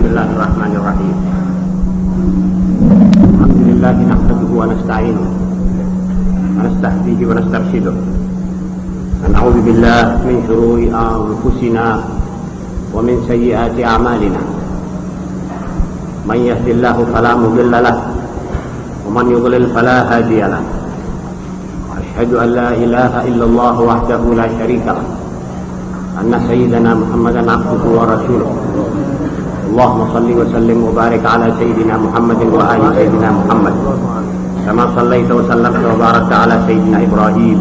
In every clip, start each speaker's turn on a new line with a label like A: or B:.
A: Bismillahirrahmanirrahim. Alhamdulillah nahmaduhu wa nasta'inuhu wa nastahdihi wa nastarshiduh. Na'udzu billahi min shururi anfusina wa min sayyiati a'malina. Man yahdihillahu fala mudilla lahu wa man yudlil fala hadiya lahu. Asyhadu an la ilaha illallah wahdahu la syarika lahu. Anna sayyidana Muhammadan abduhu wa rasuluh. Allahumma salli wa sallim wa barik ala sayyidina Muhammadin wa ali sayyidina Muhammad. Kama sallaita wa sallamta wa barakta ala sayyidina Ibrahim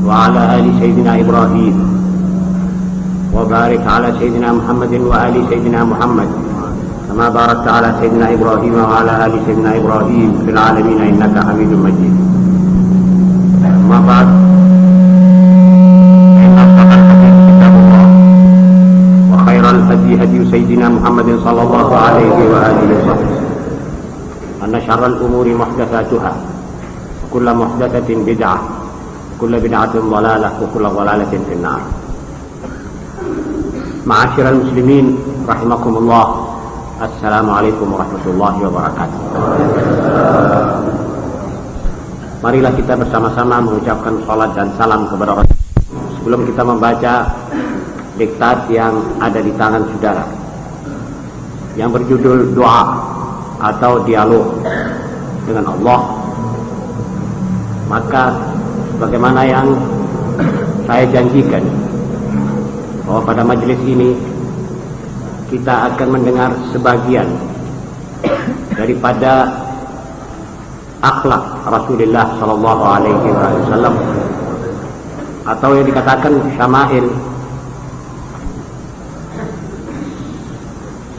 A: wa ala ali sayyidina Ibrahim. Wa barik ala sayyidina Muhammadin wa ali sayyidina Muhammad. Kama barakta ala sayyidina Ibrahim wa ala ali sayyidina Ibrahim fil alamin innaka Hamidum Majid. Amma ba'd. الهدي هدي سيدنا محمد صلى الله عليه وآله وسلم أن شر الأمور محدثاتها وكل محدثة بدعة وكل بدعة ضلالة وكل ضلالة في النار. معاشر المسلمين رحمكم الله, السلام عليكم ورحمة الله وبركاته. Marilah kita bersama-sama mengucapkan salat dan salam kepada Rasul sebelum kita membaca diktat yang ada di tangan saudara yang berjudul doa atau dialog dengan Allah. Maka bagaimana yang saya janjikan bahwa pada majelis ini kita akan mendengar sebagian daripada akhlak Rasulullah sallallahu alaihi wasallam atau yang dikatakan syama'il,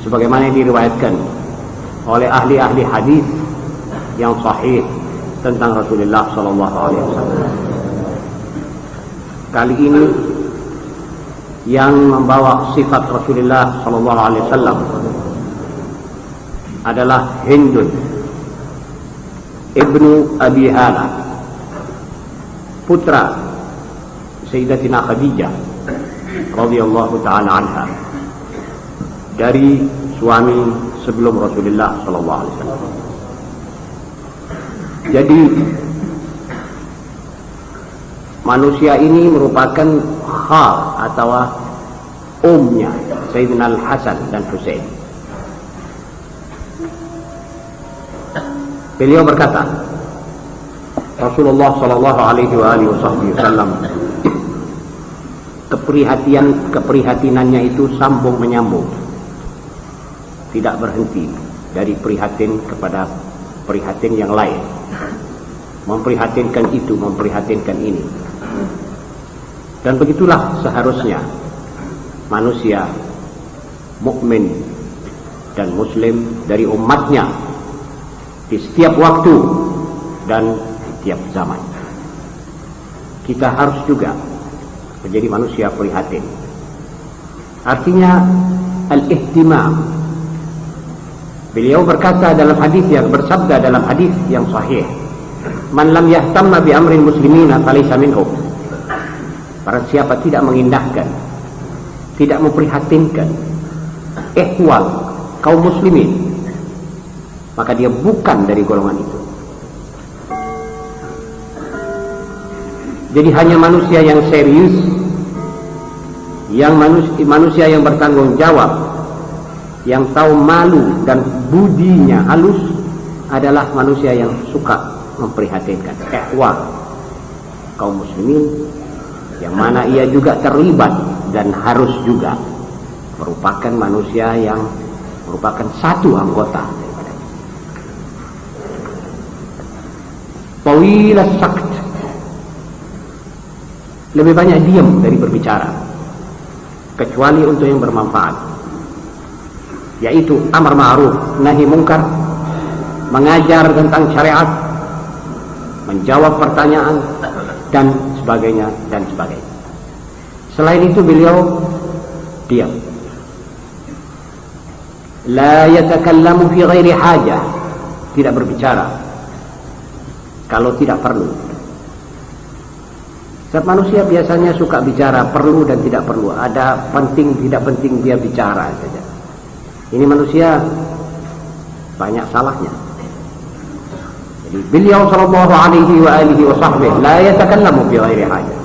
A: sebagaimana yang diriwayatkan oleh ahli-ahli hadis yang sahih tentang Rasulullah sallallahu alaihi wasallam. Kali ini yang membawa sifat Rasulullah sallallahu alaihi wasallam adalah Hindun ibnu Abi Hala, putra Sayyidatina Khadijah radhiyallahu taala anha, dari suami sebelum Rasulullah sallallahu alaihi wasallam. Jadi manusia ini merupakan khal atau umnya Sayyidina Al-Hasan dan Husain. Beliau berkata, Rasulullah sallallahu alaihi wasallam keprihatinannya itu sambung menyambung, tidak berhenti dari prihatin kepada prihatin yang lain, memprihatinkan itu, memprihatinkan ini. Dan begitulah seharusnya manusia mukmin dan muslim dari umatnya di setiap waktu dan setiap zaman. Kita harus juga menjadi manusia prihatin. Artinya al-ihtimam. Beliau berkata dalam hadis yang bersabda dalam hadis yang sahih, "Man lam yahtamma bi amrin muslimina falaysa minhum." Barang siapa tidak mengindahkan, tidak memprihatinkan ihwal kaum muslimin, maka dia bukan dari golongan itu. Jadi hanya manusia yang serius, yang manusia yang bertanggung jawab, yang tahu malu dan budinya halus adalah manusia yang suka memprihatinkan ihwal kaum muslimin, yang mana ia juga terlibat dan harus juga merupakan manusia yang merupakan satu anggota daripada itu. Tawil as-sakt, lebih banyak diam dari berbicara kecuali untuk yang bermanfaat, yaitu amar ma'ruf nahi mungkar, mengajar tentang syariat, menjawab pertanyaan dan sebagainya dan sebagainya. Selain itu beliau diam. La yatakallamu fi ghairi hajah, tidak berbicara kalau tidak perlu. Setiap manusia biasanya suka bicara perlu dan tidak perlu, ada penting tidak penting dia bicara saja. Ini manusia banyak salahnya. Jadi beliau sallallahu alaihi wa alihi wa sahbihi la yatakallamu bi ghairi hajah.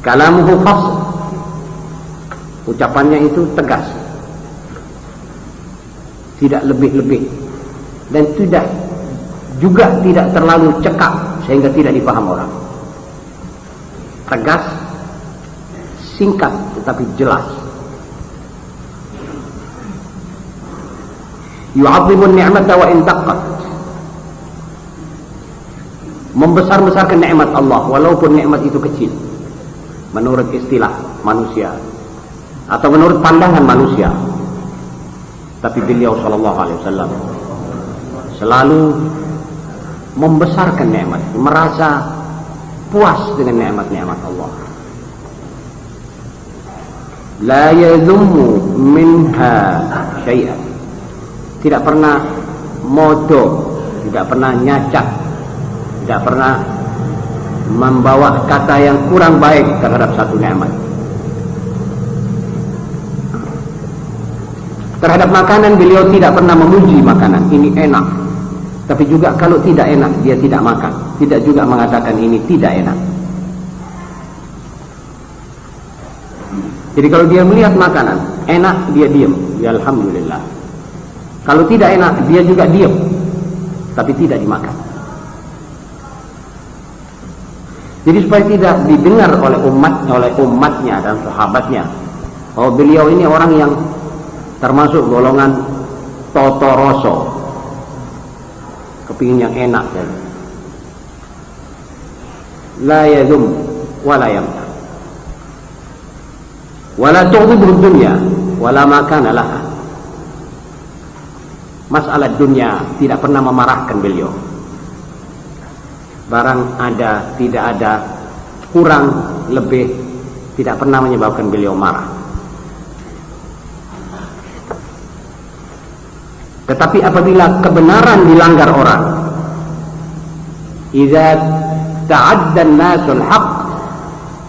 A: Kalamuhu fasl. Ucapannya itu tegas. Tidak lebih-lebih dan tidak terlalu cekak sehingga tidak dipaham orang. Tegas, singkat tetapi jelas. Yu'adzibun ni'mata wa in taqqat. Membesar-besarkan nikmat Allah walaupun nikmat itu kecil menurut istilah manusia atau menurut pandangan manusia. Tapi beliau sallallahu alaihi wasallam selalu membesarkan nikmat, merasa puas dengan nikmat-nikmat Allah. La yadhummu minha syai'an. Tidak pernah modo, tidak pernah nyacat, tidak pernah membawa kata yang kurang baik terhadap satu nikmat. Terhadap makanan beliau tidak pernah memuji makanan, ini enak. Tapi juga kalau tidak enak dia tidak makan, tidak juga mengatakan ini tidak enak. Jadi kalau dia melihat makanan enak dia diam, ya alhamdulillah. Kalau tidak enak dia juga diam, tapi tidak dimakan. Jadi supaya tidak didengar oleh umatnya dan sahabatnya, oh beliau ini orang yang termasuk golongan totoroso, kepingin yang enak saja. La yadhum wa la yamta wa la tu'dhibu dunya wa la ma kana laha. Masalah dunia tidak pernah memarahkan beliau. Barang ada, tidak ada, kurang, lebih, tidak pernah menyebabkan beliau marah. Tetapi apabila kebenaran dilanggar orang, idza ta'adda an-nasu al-haq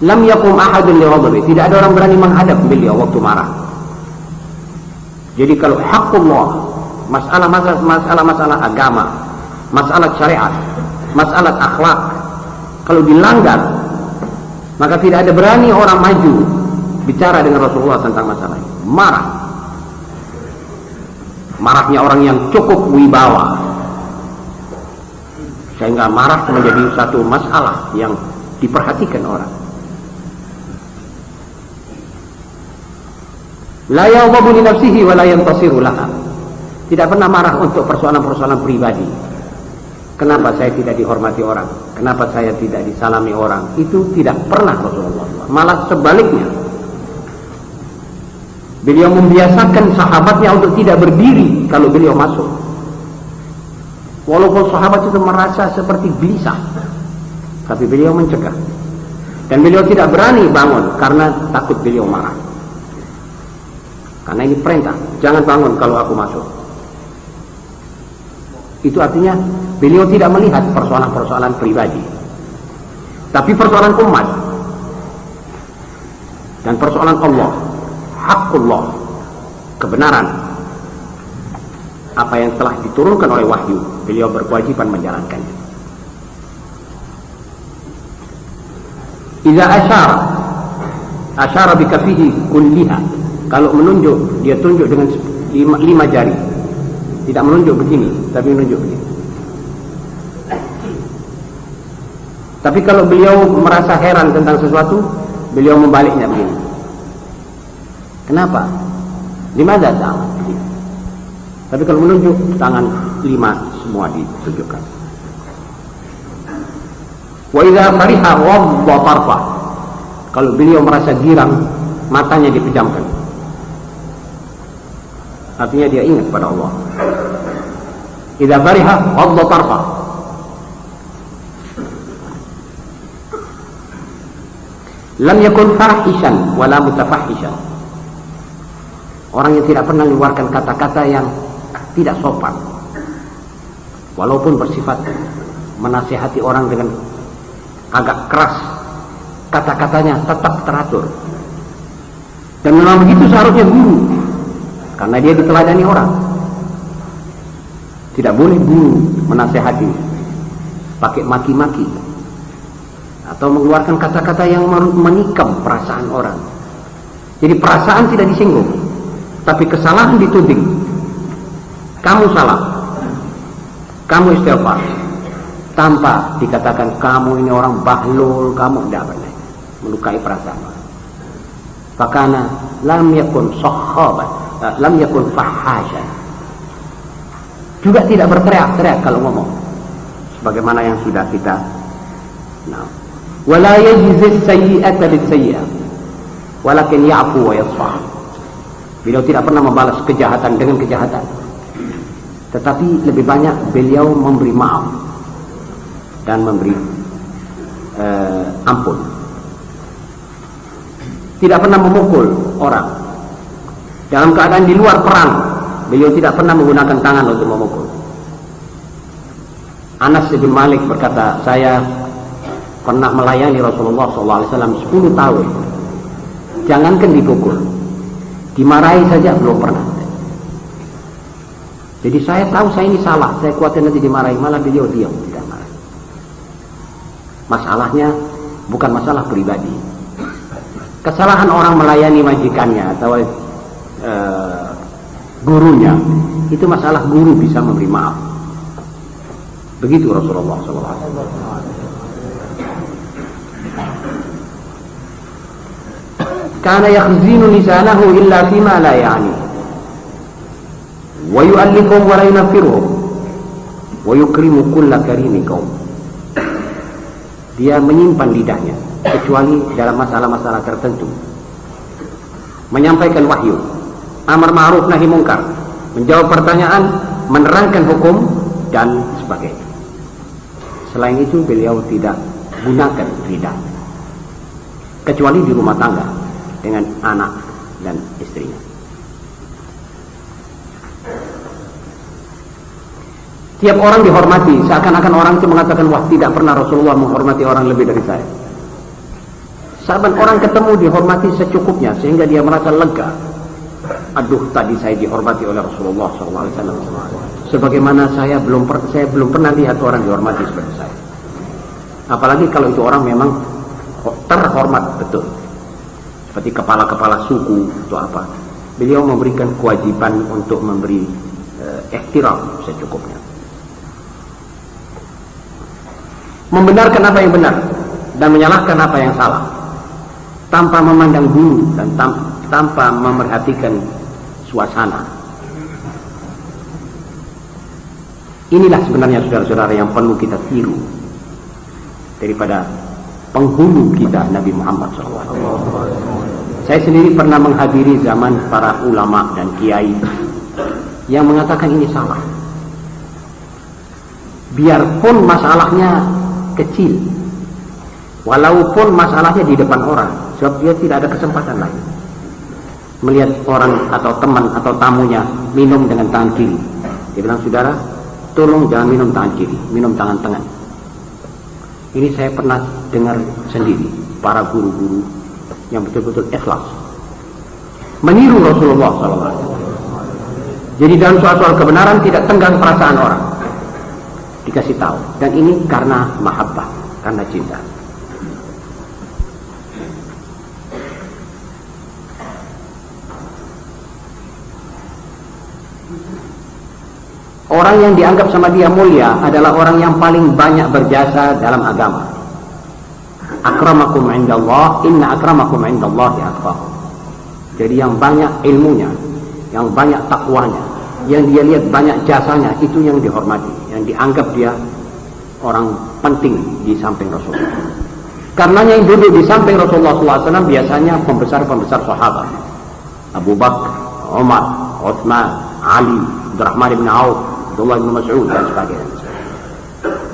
A: lam yaqum ahadun li ghadabi. Tidak ada orang berani menghadap beliau waktu marah. Jadi kalau haqqullah, masalah agama, masalah syariat, masalah akhlak, kalau dilanggar, maka tidak ada berani orang maju bicara dengan Rasulullah tentang masalah ini. Marah. Marahnya orang yang cukup wibawa, sehingga marah menjadi satu masalah yang diperhatikan orang. La yaghabu li nafsihi wa la yantasiru laha. Tidak pernah marah untuk persoalan-persoalan pribadi. Kenapa saya tidak dihormati orang? Kenapa saya tidak disalami orang? Itu tidak pernah Rasulullah. Malah sebaliknya. Beliau membiasakan sahabatnya untuk tidak berdiri kalau beliau masuk. Walaupun sahabat itu merasa seperti gelisah, tapi beliau mencegah. Dan beliau tidak berani bangun karena takut beliau marah. Karena ini perintah, jangan bangun kalau aku masuk. Itu artinya beliau tidak melihat persoalan-persoalan pribadi, tapi persoalan umat dan persoalan Allah. Haqqullah, kebenaran, apa yang telah diturunkan oleh wahyu, beliau berkewajiban menjalankannya. Idza asyara bi kafihi kulliha. Kalau menunjuk, dia tunjuk dengan lima jari. Tidak menunjuk begini, tapi menunjuk begini. Tapi kalau beliau merasa heran tentang sesuatu, beliau membaliknya begini. Kenapa? Limadha ta'ala? Tapi kalau menunjuk, tangan 5 semua ditunjukkan. Wa idza fariha ghadda tarfa. Kalau beliau merasa girang, matanya dipejamkan. Artinya dia ingat pada Allah. Idza fariha ghadda tarfa. Lam yakun fahishan wala mutafahishan. Orang yang tidak pernah mengeluarkan kata-kata yang tidak sopan, walaupun bersifat menasihati orang dengan agak keras, kata-katanya tetap teratur. Dan memang begitu seharusnya guru, karena dia diteladani orang. Tidak boleh guru menasehati pakai maki-maki atau mengeluarkan kata-kata yang menikam perasaan orang. Jadi perasaan tidak disinggung, tapi kesalahan dituding. Kamu salah, kamu istighfar, tanpa dikatakan kamu ini orang bahlul, kamu tidak boleh melukai perasaan. Fakana lam yakun sahabat, lam yakun fahasyan. Juga tidak berteriak-teriak kalau ngomong, sebagaimana yang sudah kita. Wala yajzi sayyi'ata bis-sayyi'ah, walakin ya'fu wa yasfah. Beliau tidak pernah membalas kejahatan dengan kejahatan, tetapi lebih banyak beliau memberi maaf dan memberi ampun. Tidak pernah memukul orang. Dalam keadaan di luar perang, beliau tidak pernah menggunakan tangan untuk memukul. Anas bin Malik berkata, saya pernah melayani Rasulullah SAW 10 tahun. Jangankan dipukul, dimarahi saja belum pernah. Jadi saya tahu saya ini salah, saya khawatir nanti dimarahi, malah beliau diam, tidak marah. Masalahnya bukan masalah pribadi. Kesalahan orang melayani majikannya atau gurunya, itu masalah guru bisa memberi maaf. Begitu Rasulullah SAW. Kana yakhzinu lisanahu illa fima la ya'ni, wa yu'allifuhum wa la yunaffiruhum, wa yukrimu kulla karimi qaum. Dia menyimpan lidahnya kecuali dalam masalah-masalah tertentu, menyampaikan wahyu, amar ma'ruf nahi mungkar, menjawab pertanyaan, menerangkan hukum dan sebagainya. Selain itu beliau tidak gunakan lidah, kecuali di rumah tangga dengan anak dan istrinya. Tiap orang dihormati, seakan-akan orang itu mengatakan, wah tidak pernah Rasulullah menghormati orang lebih dari saya. Sahabat orang ketemu dihormati secukupnya sehingga dia merasa lega. Aduh, tadi saya dihormati oleh Rasulullah SAW. Sebagaimana saya belum pernah lihat orang dihormati seperti saya. Apalagi kalau itu orang memang terhormat betul, seperti kepala-kepala suku atau apa. Beliau memberikan kewajiban untuk memberi ihtiram secukupnya, membenarkan apa yang benar dan menyalahkan apa yang salah, tanpa memandang bulu dan tanpa memerhatikan suasana. Inilah sebenarnya saudara-saudara yang perlu kita tiru daripada penghulu kita Nabi Muhammad SAW. Saya sendiri pernah menghadiri zaman para ulama dan kiai yang mengatakan ini salah, biarpun masalahnya kecil, walaupun masalahnya di depan orang, sebab dia tidak ada kesempatan lain. Melihat orang atau teman atau tamunya minum dengan tangan kiri, dia bilang, saudara tolong jangan minum tangan kiri, minum tangan tengah. Ini saya pernah dengar sendiri para guru-guru yang betul-betul ikhlas meniru Rasulullah SAW. Jadi dalam soal kebenaran tidak tenggang perasaan orang, dikasih tahu, dan ini karena mahabbah, karena cinta. Orang yang dianggap sama dia mulia adalah orang yang paling banyak berjasa dalam agama. Akramakum indallah, inna akramakum indallahi atqakum. Jadi yang banyak ilmunya, yang banyak takwanya, yang dia lihat banyak jasanya, itu yang dihormati, yang dianggap dia orang penting di samping Rasulullah. Karenanya yang duduk di samping Rasulullah SAW biasanya pembesar-pembesar sahabat, Abu Bakar, Umar, Utsman, Ali, Abdurrahman bin Auf, Abdullah bin Mas'ud dan sebagainya.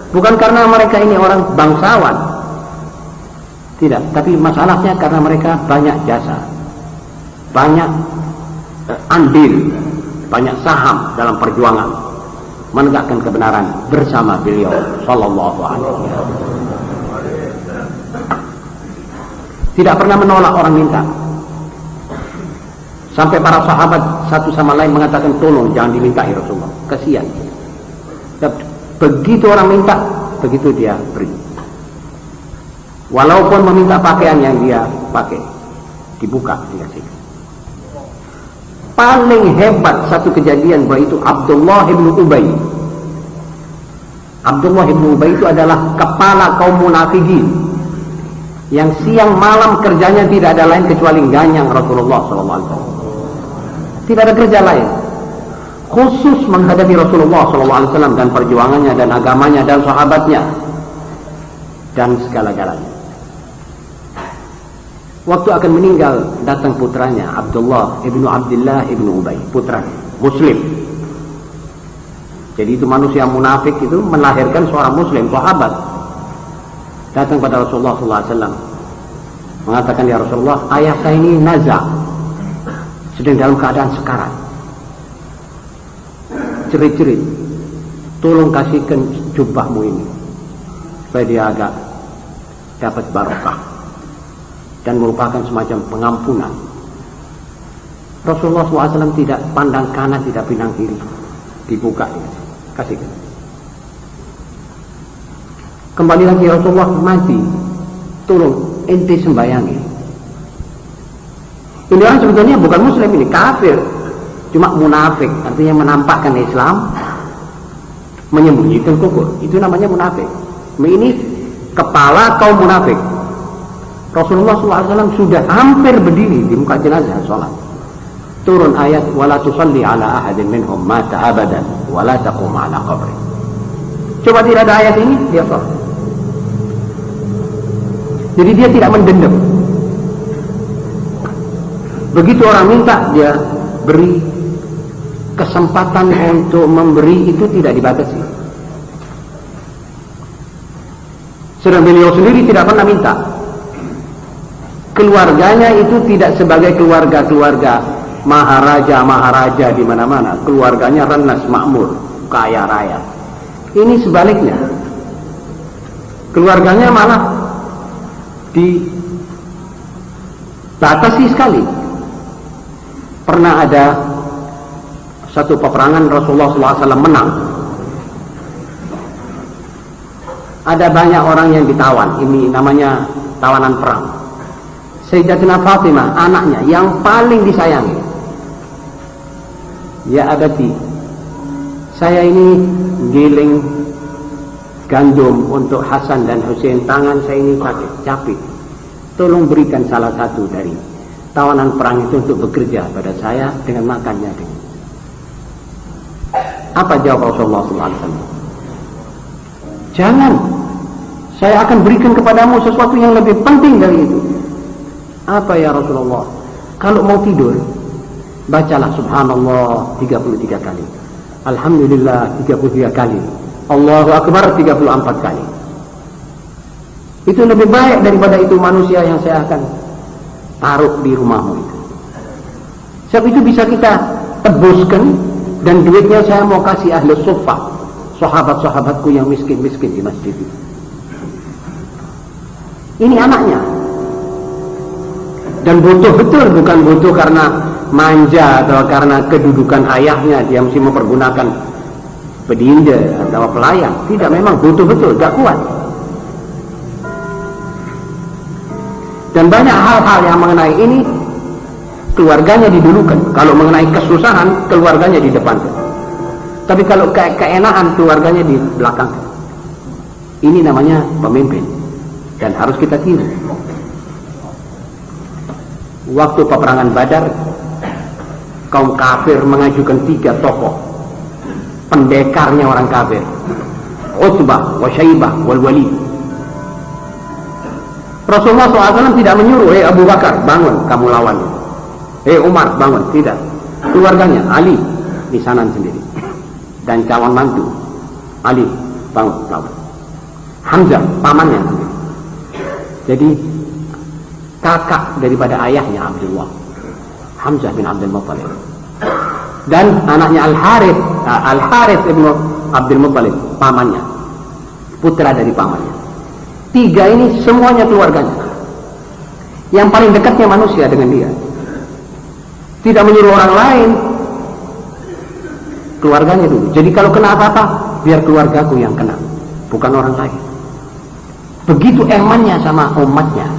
A: Bukan karena mereka ini orang bangsawan, tidak, tapi masalahnya karena mereka banyak jasa, banyak andil, banyak saham dalam perjuangan menegakkan kebenaran bersama beliau sallallahu alaihi wasallam. Tidak pernah menolak orang minta, Sampai para sahabat satu sama lain mengatakan, tolong jangan diminta ya Rasulullah, kasihan. Begitu orang minta, begitu dia beri. Walaupun meminta pakaian yang dia pakai, dibuka, dikasih. Paling hebat satu kejadian bahwa itu Abdullah ibn Ubay. Abdullah ibn Ubay itu adalah kepala kaum munafikin yang siang malam kerjanya tidak ada lain kecuali ganyang Rasulullah SAW. Tidak ada kerja lain, khusus menghadapi Rasulullah SAW dan perjuangannya dan agamanya dan sahabatnya dan segala-galanya. Waktu akan meninggal, datang putranya Abdullah ibnu Abdullah ibnu Ubay, putra Muslim. Jadi itu manusia munafik itu melahirkan seorang Muslim, sahabat. Datang pada Rasulullah SAW, mengatakan, ya Rasulullah, ayah saya ini nazak, sedang dalam keadaan sekarat, cerit-cerit, tolong kasihkan jubahmu ini supaya dia agak dapat barokah dan merupakan semacam pengampunan. Rasulullah SAW tidak pandang kanan, tidak pandang kiri, dibuka, kasihkan. Kembali lagi Rasulullah mati, tolong ente sembayangi. Ini orang sebetulnya bukan Muslim, ini kafir, cuma munafik, artinya menampakkan Islam, menyembunyikan kufur. Itu namanya munafik. Ini kepala kaum munafik. Rasulullah SAW sudah hampir berdiri di muka jenazah sholat. Turun ayat, wala tusalli ala ahadin minhum mata abadan, wala taqum ala qabri. Coba tidak ada ayat ini, dia sholat. Jadi dia tidak mendendam. Begitu orang minta, dia beri. Kesempatan untuk memberi itu tidak dibatasi. Sedang beliau sendiri tidak pernah minta. Keluarganya itu tidak sebagai keluarga-keluarga maharaja-maharaja di mana-mana. Keluarganya renas, makmur, kaya raya. Ini sebaliknya. Keluarganya malah dibatasi sekali. Pernah ada satu peperangan Rasulullah SAW menang. Ada banyak orang yang ditawan. Ini namanya tawanan perang. Sayyidatina Fatimah, anaknya yang paling disayangi. Ya abati, saya ini giling gandum untuk Hasan dan Husain, tangan saya ini sakit, capek. Tolong berikan salah satu dari tawanan perang itu untuk bekerja pada saya dengan makannya. Apa jawab Rasulullah SAW? Jangan, saya akan berikan kepadamu sesuatu yang lebih penting dari itu. Apa ya Rasulullah? Kalau mau tidur, bacalah subhanallah 33 kali, alhamdulillah 33 kali, Allahu Akbar 34 kali. Itu lebih baik daripada itu manusia yang saya akan taruh di rumahmu itu. Sebab itu bisa kita tebuskan, dan duitnya saya mau kasih ahli suffah, sahabat-sahabatku yang miskin-miskin di masjid itu. Ini anaknya. Dan butuh betul, bukan butuh karena manja atau karena kedudukan ayahnya dia mesti mempergunakan pedinda atau pelayan. Tidak, memang butuh betul, gak kuat. Dan banyak hal-hal yang mengenai ini keluarganya didulukan. Kalau mengenai kesusahan, keluarganya di depan. Tapi kalau keenaan, keluarganya di belakang. Ini namanya pemimpin, dan harus kita tiru. Waktu peperangan Badar, kaum kafir mengajukan 3 tokoh pendekarnya orang kafir, Utbah, wa Syaibah, wal Walid. Rasulullah SAW tidak menyuruh, Abu Bakar bangun kamu lawan, Umar bangun, tidak. Keluarganya, Ali di sana sendiri, dan calon mantu Ali bangun lawan, Hamzah pamannya sendiri. Jadi kakak daripada ayahnya Abdullah, Hamzah bin Abdul Muttalib, dan anaknya Al-Harith ibnu Abdul Muttalib, pamannya, putra dari pamannya. 3 ini semuanya keluarganya. Yang paling dekatnya manusia dengan dia. Tidak menyuruh orang lain, keluarganya dulu. Jadi kalau kena apa-apa, biar keluargaku yang kena, bukan orang lain. Begitu emannya sama umatnya.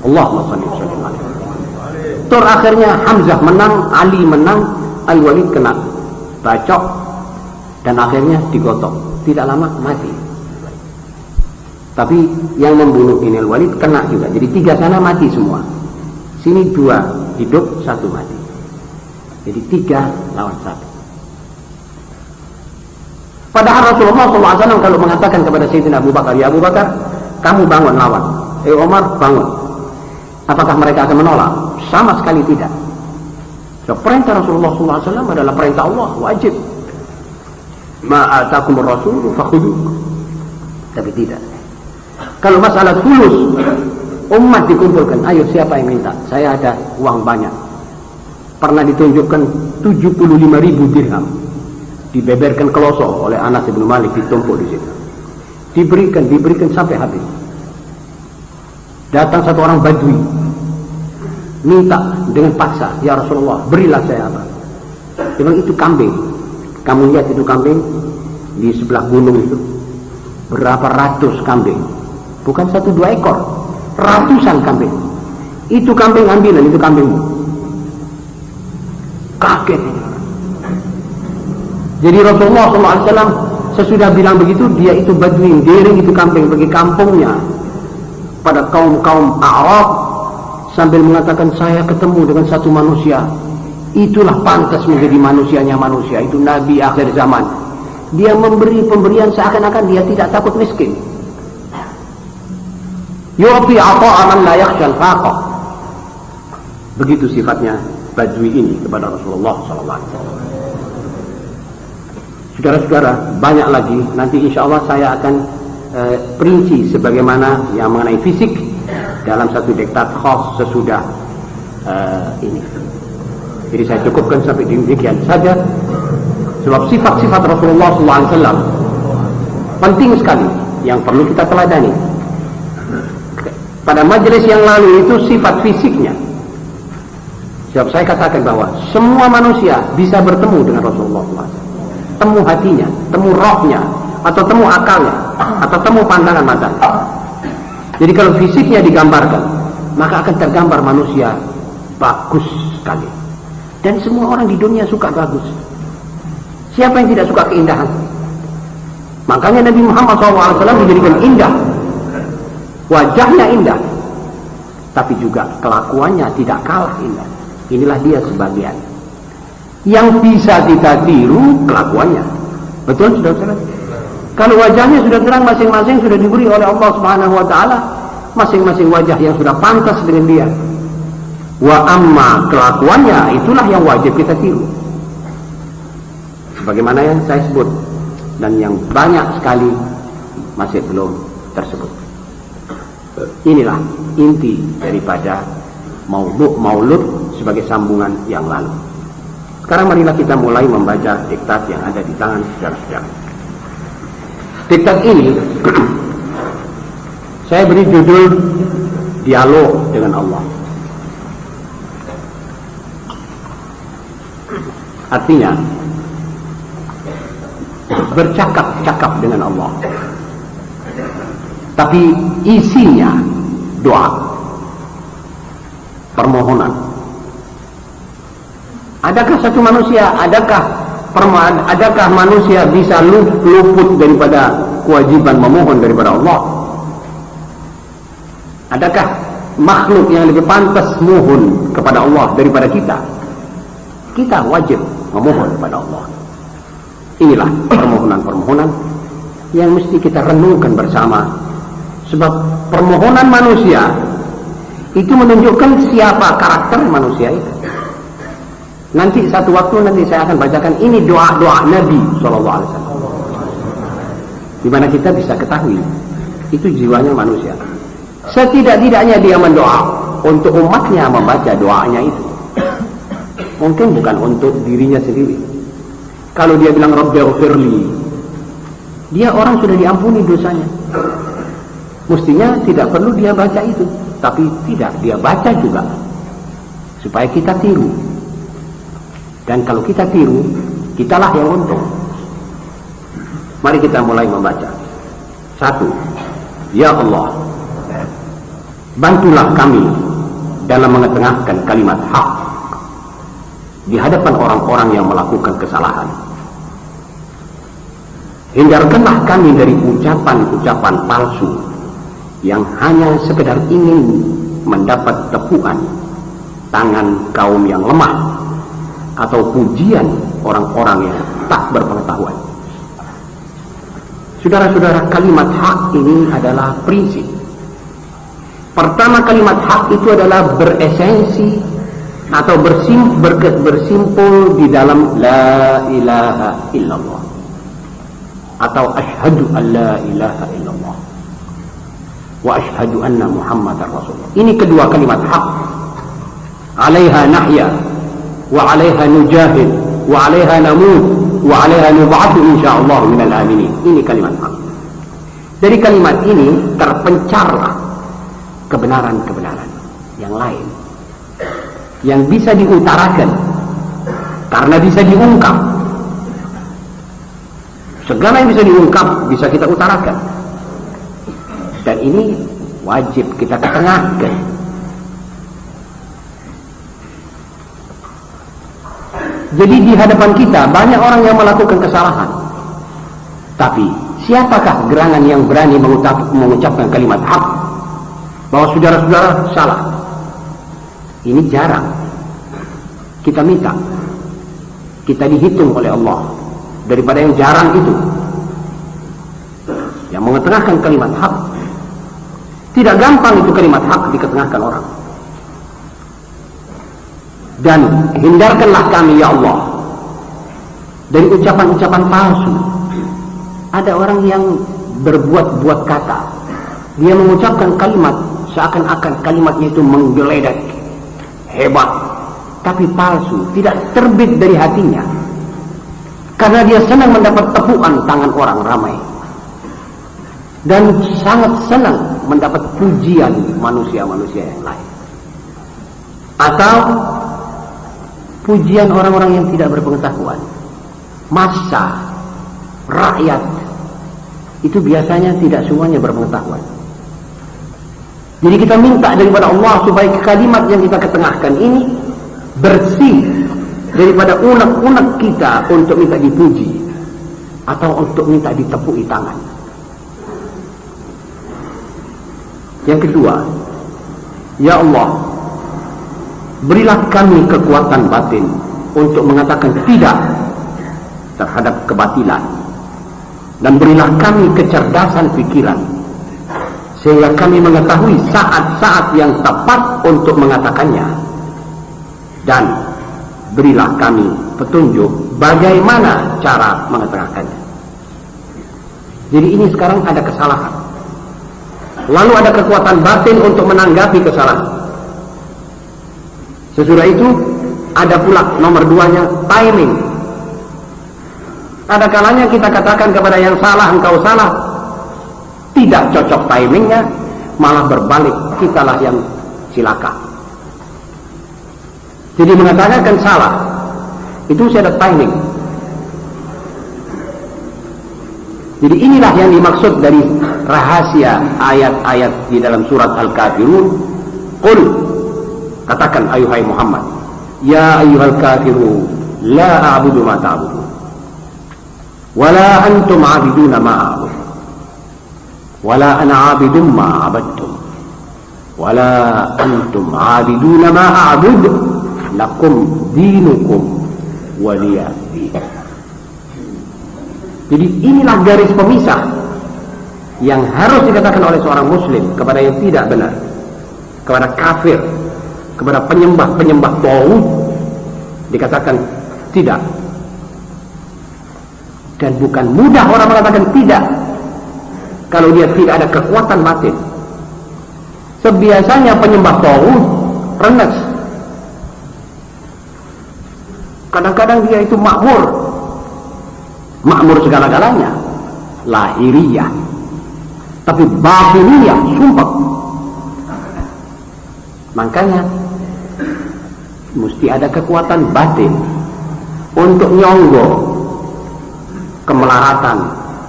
A: Allahumma shalli wa sallim alaihi. Tur akhirnya Hamzah menang, Ali menang, Al-Walid kena bacok dan akhirnya digotok. Tidak lama mati. Tapi yang membunuh ini Al-Walid kena juga. Jadi 3 sana mati semua. Sini 2 hidup, 1 mati. Jadi 3 lawan 1. Padahal Rasulullah SAW kalau mengatakan kepada Sayyidina Abu Bakar, ya Abu Bakar, kamu bangun lawan. Omar bangun. Apakah mereka akan menolak? Sama sekali tidak. So, perintah Rasulullah SAW adalah perintah Allah, wajib. Ma'atakumur rasul fakhudhu. Tapi tidak. Kalau masalah tulus, umat dikumpulkan, ayo siapa yang minta? Saya ada uang banyak. Pernah ditunjukkan 75.000 dirham. Dibeberkan kelosok oleh Anas bin Malik, ditumpuk di situ. Diberikan sampai habis. Datang satu orang Badui, minta dengan paksa, ya Rasulullah, berilah saya apa? Dia bilang, itu kambing. Kamu lihat itu kambing di sebelah gunung itu, berapa ratus kambing, bukan 1-2 ekor, ratusan kambing. Itu kambing ambilan, itu kambingmu. Kaget. Jadi Rasulullah SAW sesudah bilang begitu, dia itu Badui, giring itu kambing pergi kampungnya pada kaum-kaum Arab sambil mengatakan, saya ketemu dengan satu manusia, itulah pantas menjadi manusianya manusia, itu Nabi akhir zaman. Dia memberi pemberian seakan-akan dia tidak takut miskin. Yu'ti ata'a man la yakhshal faqa. Begitu sifatnya Badui ini kepada Rasulullah SAW. Saudara-saudara, banyak lagi. Nanti insya Allah saya akan perinci sebagaimana yang mengenai fisik dalam satu diktat khas sesudah ini. Jadi saya cukupkan sampai demikian saja. Sebab sifat-sifat Rasulullah SAW penting sekali yang perlu kita teladani. Pada majelis yang lalu itu sifat fisiknya. Sebab saya katakan bahwa semua manusia bisa bertemu dengan Rasulullah SAW. Temu hatinya, temu rohnya, atau temu akalnya, atau temu pandangan mata. Jadi kalau fisiknya digambarkan, maka akan tergambar manusia bagus sekali. Dan semua orang di dunia suka bagus. Siapa yang tidak suka keindahan? Makanya Nabi Muhammad SAW dijadikan indah. Wajahnya indah, tapi juga kelakuannya tidak kalah indah. Inilah dia sebagian yang bisa kita tiru kelakuannya. Betul saudara-saudara? Kalau wajahnya sudah terang, masing-masing sudah diberi oleh Allah Subhanahu wa taala masing-masing wajah yang sudah pantas dengan dia. Wa amma kelakuannya, itulah yang wajib kita tiru. Sebagaimana yang saya sebut dan yang banyak sekali masih belum tersebut. Inilah inti daripada maulud sebagai sambungan yang lalu. Sekarang marilah kita mulai membaca diktat yang ada di tangan saudara-saudara. Diktat ini saya beri judul Dialog dengan Allah. Artinya bercakap-cakap dengan Allah, tapi isinya doa, permohonan. Adakah satu manusia, adakah manusia bisa luput daripada kewajiban memohon daripada Allah? Adakah makhluk yang lebih pantas mohon kepada Allah daripada kita? Kita wajib memohon kepada Allah. Inilah permohonan-permohonan yang mesti kita renungkan bersama. Sebab permohonan manusia itu menunjukkan siapa karakter manusia itu. Nanti satu waktu saya akan bacakan ini doa-doa Nabi SAW, di mana kita bisa ketahui itu jiwanya manusia. Setidak-tidaknya dia mendoa untuk umatnya membaca doanya itu. Mungkin bukan untuk dirinya sendiri. Kalau dia bilang Rabbighfirli, dia orang sudah diampuni dosanya. Mestinya tidak perlu dia baca itu, tapi tidak, dia baca juga. supaya kita tiru. Dan kalau kita tiru, kitalah yang untung. Mari kita mulai membaca. 1. Ya Allah, bantulah kami dalam mengetengahkan kalimat hak di hadapan orang-orang yang melakukan kesalahan. Hindarkanlah kami dari ucapan-ucapan palsu yang hanya sekedar ingin mendapat tepuan tangan kaum yang lemah atau pujian orang-orang yang tak berpengetahuan. Saudara-saudara, kalimat hak ini adalah prinsip. Pertama, kalimat hak itu adalah beresensi atau bersimpul di dalam la ilaha illallah atau asyhadu an la ilaha illallah wa asyhadu anna muhammadar rasulullah. Ini kedua kalimat hak. Alaiha nahya wa alaiha nujahid wa alaiha namut wa alaiha nub'atsu insyaallah minal aminin. Ini kalimat hak. Dari kalimat ini terpencarlah kebenaran-kebenaran yang lain yang bisa diutarakan karena bisa diungkap. Segala yang bisa diungkap bisa kita utarakan, dan ini wajib kita ketengahkan. Jadi di hadapan kita banyak orang yang melakukan kesalahan, tapi siapakah gerangan yang berani mengucapkan kalimat hak bahwa saudara-saudara salah? Ini jarang. Kita minta, kita dihitung oleh Allah daripada yang jarang itu, yang mengetengahkan kalimat hak. Tidak gampang itu kalimat hak diketengahkan orang. Dan hindarkanlah kami ya Allah dari ucapan-ucapan palsu. Ada orang yang berbuat-buat kata, dia mengucapkan kalimat seakan-akan kalimatnya itu menggeledak, hebat, tapi palsu, tidak terbit dari hatinya, karena dia senang mendapat tepukan tangan orang ramai dan sangat senang mendapat pujian manusia-manusia yang lain, atau pujian orang-orang yang tidak berpengetahuan. Massa, rakyat itu biasanya tidak semuanya berpengetahuan. Jadi kita minta daripada Allah supaya kalimat yang kita ketengahkan ini bersih daripada unek-unek kita untuk minta dipuji atau untuk minta ditepui tangan. Yang kedua, ya Allah, berilah kami kekuatan batin untuk mengatakan tidak terhadap kebatilan, dan berilah kami kecerdasan pikiran sehingga kami mengetahui saat-saat yang tepat untuk mengatakannya, dan berilah kami petunjuk bagaimana cara mengetengahkannya. Jadi ini sekarang ada kesalahan, lalu ada kekuatan batin untuk menanggapi kesalahan. Sesudah itu ada pula nomor 2-nya, timing. Ada kalanya kita katakan kepada yang salah, engkau salah, tidak cocok timingnya, malah berbalik, kitalah yang cilaka. Jadi mengatakan salah itu ada timing. Jadi inilah yang dimaksud dari rahasia ayat-ayat di dalam surat Al-Kafirun. Qul, katakan ayuhai Muhammad, ya ayyuhal kafirun la a'budu ma ta'budu wala antum 'abiduna ma a'budu wala ana 'abidun ma 'abadtum wala antum 'abiduna ma a'budu lakum dinukum waliya din. Jadi inilah garis pemisah yang harus dikatakan oleh seorang muslim kepada yang tidak benar, kepada kafir, kepada penyembah-penyembah tauhid, dikatakan tidak. Dan bukan mudah orang mengatakan tidak kalau dia tidak ada kekuatan batin. Sebiasanya penyembah tauhid rendah, kadang-kadang dia itu makmur segala-galanya, lahiriah, tapi batiniyah sumpah. Makanya mesti ada kekuatan batin untuk nyonggo kemelaratan,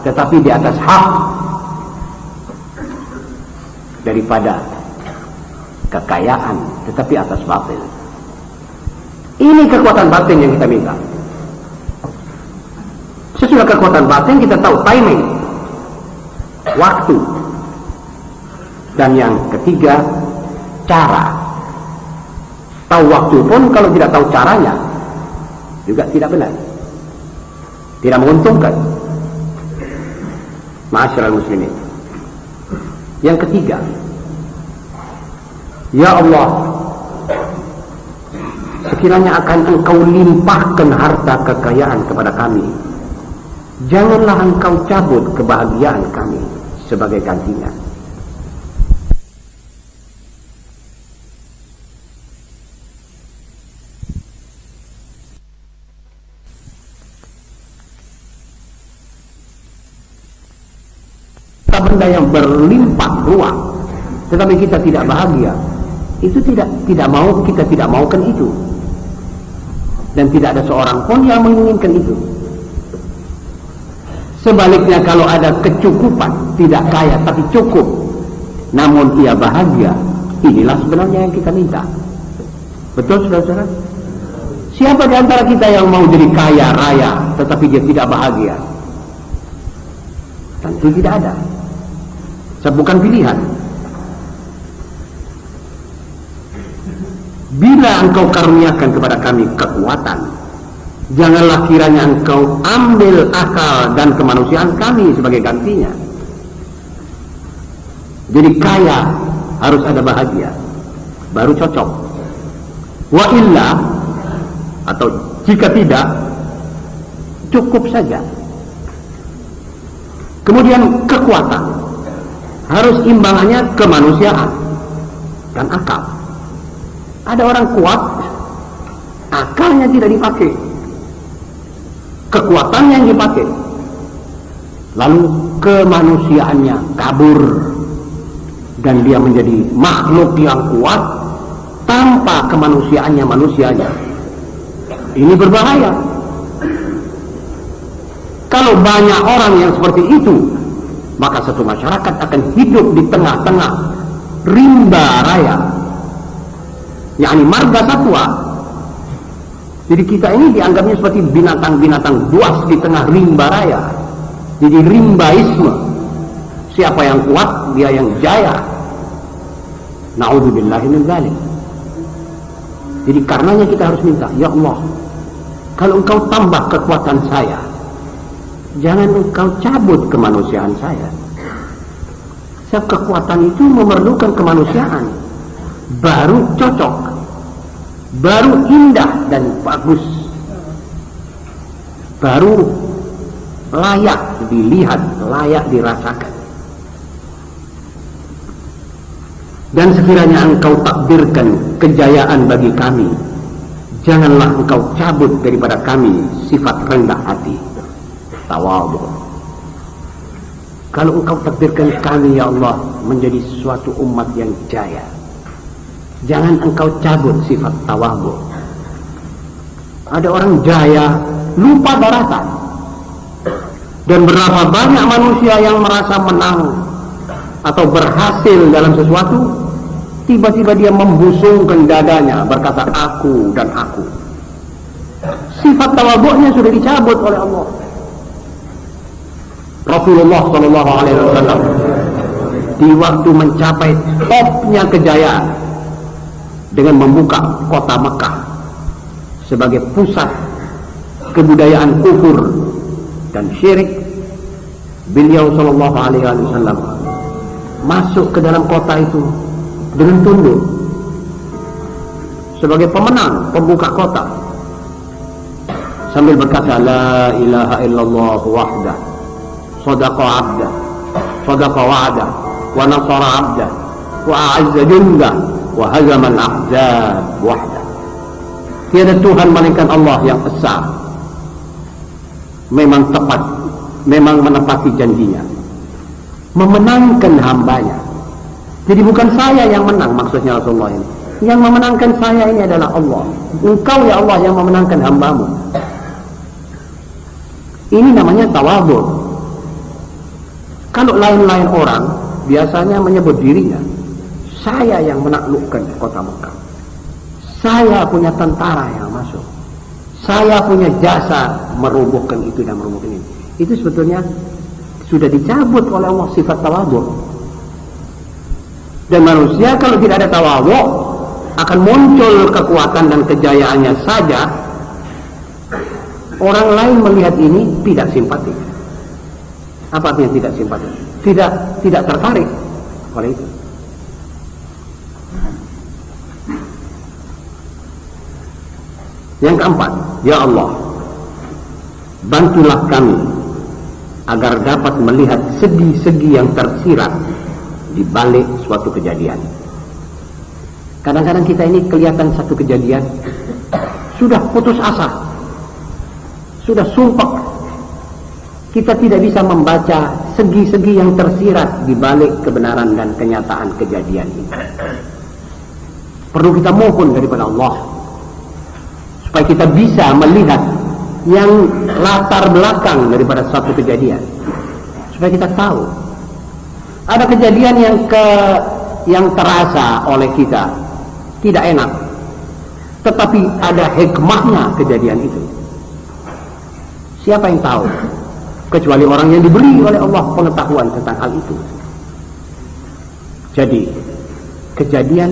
A: tetapi di atas hak, daripada kekayaan tetapi atas batin. Ini kekuatan batin yang kita minta. Sesudah kekuatan batin kita tahu timing, waktu, dan yang ketiga cara. Tahu waktu pun kalau tidak tahu caranya juga tidak benar, tidak menguntungkan. Ma'asyiral muslimin, yang ketiga, ya Allah, sekiranya akan Engkau limpahkan harta kekayaan kepada kami, janganlah Engkau cabut kebahagiaan kami sebagai gantinya. Benda yang berlimpah ruah, tetapi kita tidak bahagia, itu tidak mau, kita tidak maukan itu, dan tidak ada seorang pun yang menginginkan itu. Sebaliknya, kalau ada kecukupan, tidak kaya tapi cukup, namun ia bahagia, inilah sebenarnya yang kita minta. Betul saudara-saudara? Siapa di antara kita yang mau jadi kaya raya tetapi dia tidak bahagia? Tentu tidak ada. Bukan pilihan. Bila Engkau karuniakan kepada kami kekuatan, janganlah kiranya Engkau ambil akal dan kemanusiaan kami sebagai gantinya. Jadi kaya harus ada bahagia, baru cocok. Wa illa, atau jika tidak, cukup saja. Kemudian kekuatan harus imbangannya kemanusiaan dan akal. Ada orang kuat, akalnya tidak dipakai, kekuatannya yang dipakai, lalu kemanusiaannya kabur, dan dia menjadi makhluk yang kuat tanpa kemanusiaannya manusianya. Ini berbahaya. Kalau banyak orang yang seperti itu, maka satu masyarakat akan hidup di tengah-tengah rimba raya, yakni marga satwa. Jadi kita ini dianggapnya seperti binatang-binatang buas di tengah rimba raya. Jadi rimbaisme, siapa yang kuat dia yang jaya. Na'udzubillahi min dzalik. Jadi karenanya kita harus minta, ya Allah, kalau Engkau tambah kekuatan saya, jangan Engkau cabut kemanusiaan saya. Sebab kekuatan itu memerlukan kemanusiaan, baru cocok, baru indah dan bagus, baru layak dilihat, layak dirasakan. Dan sekiranya Engkau takdirkan kejayaan bagi kami, janganlah Engkau cabut daripada kami sifat rendah hati, tawadhu. Kalau Engkau takdirkan kami, ya Allah, menjadi suatu umat yang jaya, jangan Engkau cabut sifat tawadhu. Ada orang jaya lupa daratan, dan berapa banyak manusia yang merasa menang atau berhasil dalam sesuatu, tiba-tiba dia membusungkan dadanya berkata aku dan aku. Sifat tawadhu'nya sudah dicabut oleh Allah. Rasulullah SAW di waktu mencapai topnya kejayaan dengan membuka kota Mekah sebagai pusat kebudayaan kufur dan syirik, beliau SAW masuk ke dalam kota itu dengan tunduk sebagai pemenang, pembuka kota, sambil berkata la ilaha illallah wahdah sadaqa abdah sadaqa wa'dah wa nasara abdah wa a'azza jundah wa hazama al-ahzab wahdah. Tiada Tuhan melainkan Allah yang esa, memang tepat, memang menepati janjinya, memenangkan hambanya. Jadi bukan saya yang menang maksudnya Rasulullah ini, Yang memenangkan saya ini adalah Allah. Engkau ya Allah yang memenangkan hambamu. Ini namanya tawadhu. Kalau lain-lain orang biasanya menyebut dirinya, saya yang menaklukkan kota Mekah, saya punya tentara yang masuk, saya punya jasa merobohkan itu dan merobohkan ini. Itu sebetulnya sudah dicabut oleh Allah sifat tawadhu. Dan manusia kalau tidak ada tawadhu akan muncul kekuatan dan kejayaannya saja. Orang lain melihat ini tidak simpati. Apa artinya tidak simpati? Tidak tertarik oleh itu. Yang keempat, ya Allah, bantulah kami agar dapat melihat segi-segi yang tersirat di balik suatu kejadian. Kadang-kadang kita ini kelihatan satu kejadian, sudah putus asa, sudah sumpah. Kita tidak bisa membaca segi-segi yang tersirat di balik kebenaran dan kenyataan kejadian ini. Perlu kita mohon daripada Allah supaya kita bisa melihat yang latar belakang daripada suatu kejadian, supaya kita tahu ada kejadian yang terasa oleh kita tidak enak, tetapi ada hikmahnya kejadian itu. Siapa yang tahu? Kecuali orang yang diberi oleh Allah pengetahuan tentang hal itu. Jadi kejadian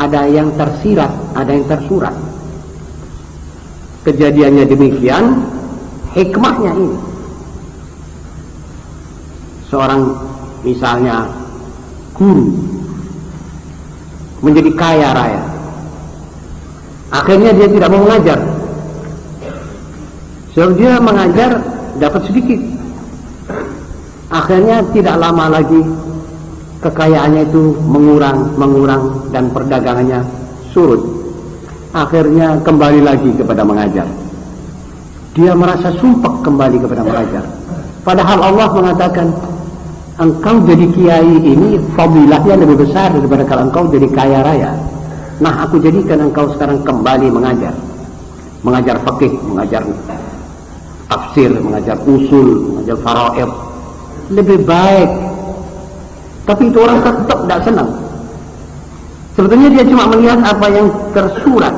A: ada yang tersirat, ada yang tersurat. Kejadiannya demikian, hikmahnya ini. Seorang misalnya guru menjadi kaya raya, akhirnya dia tidak mau mengajar. Sebab dia mengajar dapat sedikit, akhirnya tidak lama lagi kekayaannya itu mengurang dan perdagangannya surut. Akhirnya kembali lagi kepada mengajar. Dia merasa sumpah kembali kepada mengajar, padahal Allah mengatakan engkau jadi kiai ini fadilahnya lebih besar daripada kalau engkau jadi kaya raya. Nah, aku jadikan engkau sekarang kembali mengajar fikih, mengajar tafsir, mengajar usul, mengajar faraid, lebih baik. Tapi itu orang tetap tidak senang. Sebetulnya dia cuma melihat apa yang tersurat,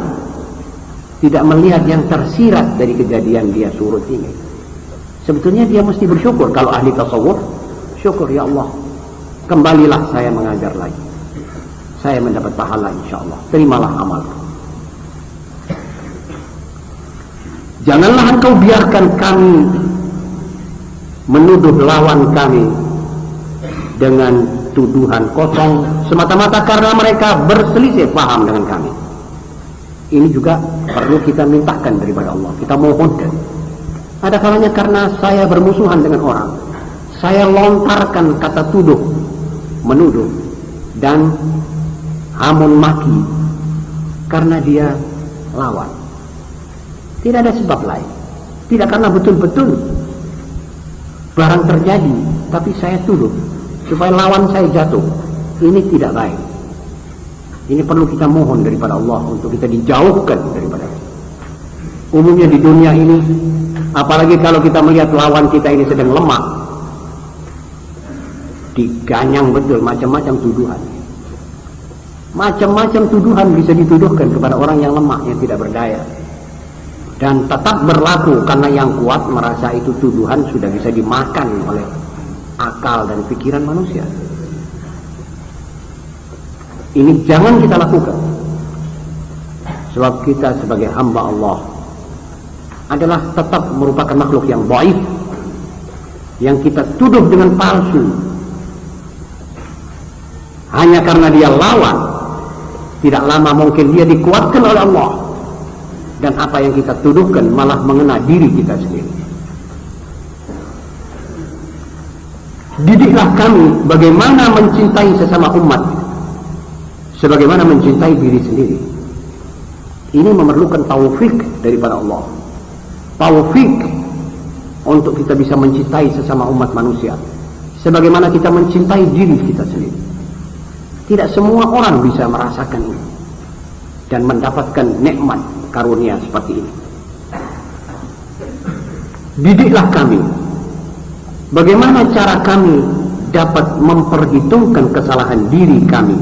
A: tidak melihat yang tersirat dari kejadian dia surut ini. Sebetulnya dia mesti bersyukur. Kalau ahli tasawuf, syukur, ya Allah, kembalilah saya mengajar lagi, saya mendapat pahala insyaallah, terimalah amalku. Janganlah engkau biarkan kami menuduh lawan kami dengan tuduhan kosong semata-mata karena mereka berselisih paham dengan kami. Ini juga perlu kita mintakan daripada Allah, kita mohonkan. Ada kalanya karena saya bermusuhan dengan orang, saya lontarkan kata tuduh, menuduh dan hamun maki karena dia lawan. Tidak ada sebab lain, tidak karena betul-betul barang terjadi, tapi saya tuduh supaya lawan saya jatuh. Ini tidak baik. Ini perlu kita mohon daripada Allah untuk kita dijauhkan daripada itu. Umumnya di dunia ini, apalagi kalau kita melihat lawan kita ini sedang lemah, diganyang betul macam-macam tuduhan. Macam-macam tuduhan bisa dituduhkan kepada orang yang lemah, yang tidak berdaya. Dan tetap berlaku karena yang kuat merasa itu tuduhan sudah bisa dimakan oleh akal dan pikiran manusia. Ini jangan kita lakukan. Sebab kita sebagai hamba Allah adalah tetap merupakan makhluk yang dhaif, yang kita tuduh dengan palsu hanya karena dia lawan. Tidak lama mungkin dia dikuatkan oleh Allah, dan apa yang kita tuduhkan malah mengena diri kita sendiri. Didiklah kami bagaimana mencintai sesama umat sebagaimana mencintai diri sendiri. Ini memerlukan taufik daripada Allah, taufik untuk kita bisa mencintai sesama umat manusia sebagaimana kita mencintai diri kita sendiri. Tidak semua orang bisa merasakan ini. dan mendapatkan nikmat karunia seperti ini. Didiklah kami bagaimana cara kami dapat memperhitungkan kesalahan diri kami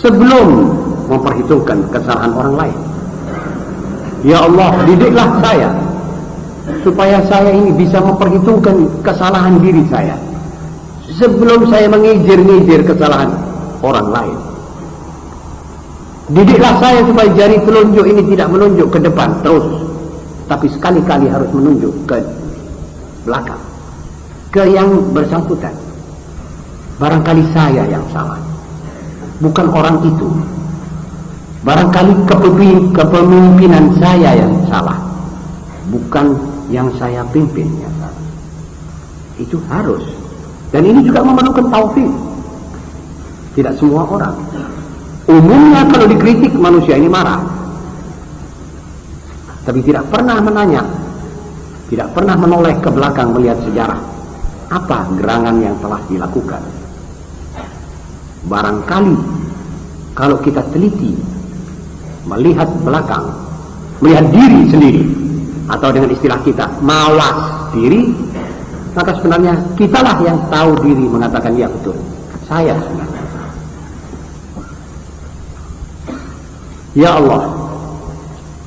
A: sebelum memperhitungkan kesalahan orang lain. Ya Allah, didiklah saya supaya saya ini bisa memperhitungkan kesalahan diri saya sebelum saya mengijir-ngijir kesalahan orang lain. Didiklah saya supaya jari telunjuk ini tidak menunjuk ke depan terus, tapi sekali-kali harus menunjuk ke belakang, ke yang bersangkutan. Barangkali saya yang salah, bukan orang itu. Barangkali kepemimpinan saya yang salah, bukan yang saya pimpin yang salah. Itu harus. Dan ini juga memerlukan taufik. Tidak semua orang. Umumnya kalau dikritik manusia ini marah, tapi tidak pernah menanya, tidak pernah menoleh ke belakang melihat sejarah apa gerangan yang telah dilakukan. Barangkali kalau kita teliti melihat belakang, melihat diri sendiri, atau dengan istilah kita mawas diri, maka sebenarnya kitalah yang tahu diri mengatakan ya betul, saya sebenarnya. Ya Allah,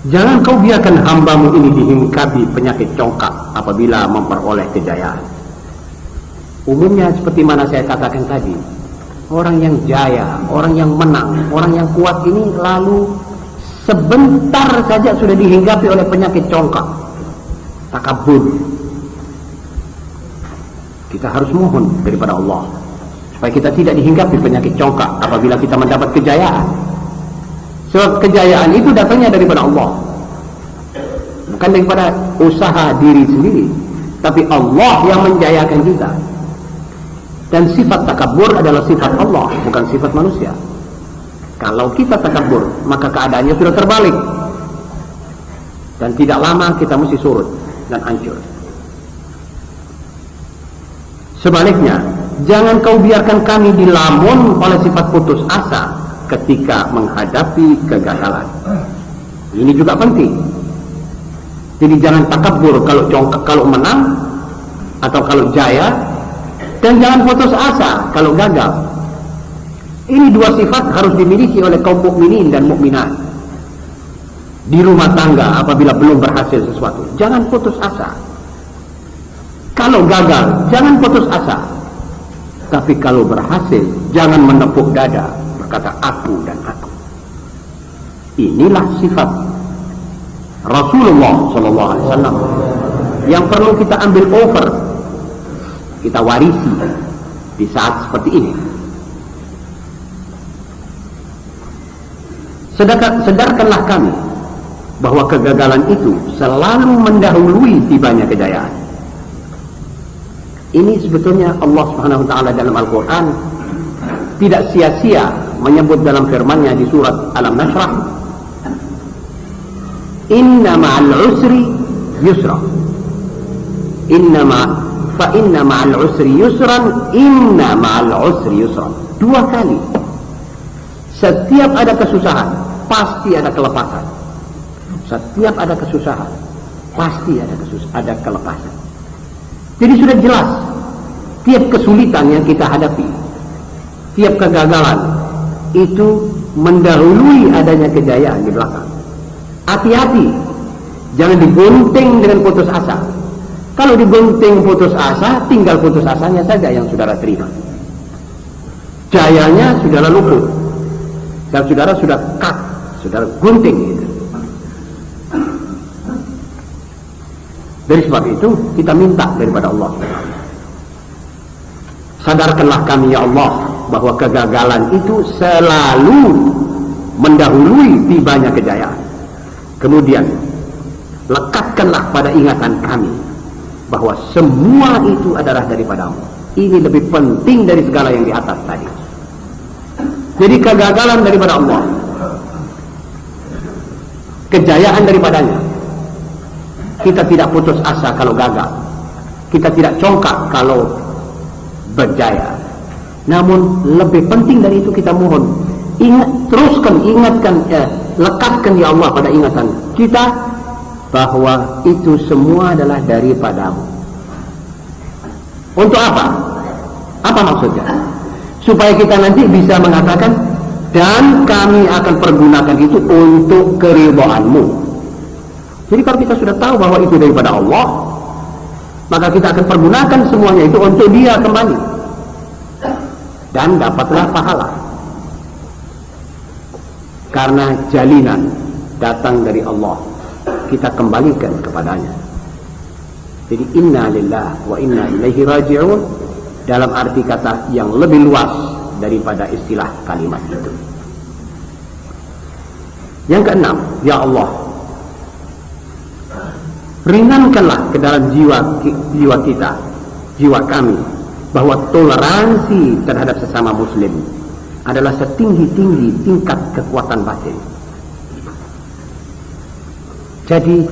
A: jangan kau biarkan hambamu ini dihinggapi penyakit congkak apabila memperoleh kejayaan. Umumnya seperti mana saya katakan tadi, orang yang jaya, orang yang menang, orang yang kuat ini lalu sebentar saja sudah dihinggapi oleh penyakit congkak, takabur. Kita harus mohon daripada Allah supaya kita tidak dihinggapi penyakit congkak apabila kita mendapat kejayaan. Sebab kejayaan itu datangnya daripada Allah, bukan daripada usaha diri sendiri, tapi Allah yang menjayakan kita. Dan sifat takabur adalah sifat Allah, bukan sifat manusia. Kalau kita takabur, maka keadaannya sudah terbalik, dan tidak lama kita mesti surut dan hancur. Sebaliknya, jangan kau biarkan kami dilamun oleh sifat putus asa ketika menghadapi kegagalan. Ini juga penting. Jadi jangan takabur kalau congkak, kalau menang atau kalau jaya, dan jangan putus asa kalau gagal. Ini dua sifat harus dimiliki oleh kaum mukminin dan mukminat. Di rumah tangga apabila belum berhasil sesuatu, jangan putus asa. Kalau gagal, jangan putus asa. Tapi kalau berhasil, jangan menepuk dada berkata aku dan aku. Inilah sifat Rasulullah SAW yang perlu kita ambil over, kita warisi di saat seperti ini. Sedarkanlah kami bahwa kegagalan itu selalu mendahului tibanya kejayaan. Ini sebetulnya Allah Subhanahu wa taala dalam Al-Qur'an tidak sia-sia menyebut dalam firman-Nya di surat Al-Nasrah, inna ma'al usri yusra, inna ma'al usri yusran, inna ma'al usri yusran. Dua kali. Setiap ada kesusahan pasti ada kelepasan. Setiap ada kesusahan pasti ada kelepasan. Jadi sudah jelas, tiap kesulitan yang kita hadapi, tiap kegagalan itu mendahului adanya kejayaan di belakang. Hati-hati, jangan digunting dengan putus asa. Kalau digunting putus asa, tinggal putus asanya saja yang saudara terima. Jayanya saudara luput, dan saudara sudah cut, saudara gunting gitu. Dari sebab itu kita minta daripada Allah, sadarkanlah kami ya Allah bahwa kegagalan itu selalu mendahului tibanya kejayaan. Kemudian lekatkanlah pada ingatan kami bahwa semua itu adalah daripadamu. Ini lebih penting dari segala yang di atas tadi. Jadi kegagalan daripada Allah, kejayaan daripadanya. Kita tidak putus asa kalau gagal, kita tidak congkak kalau berjaya. Namun lebih penting dari itu kita mohon, ingat teruskan, ingatkan, lekatkan ya Allah pada ingatan kita bahwa itu semua adalah daripadamu. Untuk apa? Apa maksudnya? Supaya kita nanti bisa mengatakan, dan kami akan pergunakan itu untuk keridhaanmu. Jadi kalau kita sudah tahu bahwa itu daripada Allah, maka kita akan pergunakan semuanya itu untuk Dia kembali, dan dapatlah pahala. Karena jalinan datang dari Allah, kita kembalikan kepadanya. Jadi inna lillahi wa inna ilaihi raji'un dalam arti kata yang lebih luas daripada istilah kalimat itu. Yang keenam, ya Allah, ringankanlah ke dalam jiwa kita, jiwa kami, bahwa toleransi terhadap sesama muslim adalah setinggi-tinggi tingkat kekuatan batin. Jadi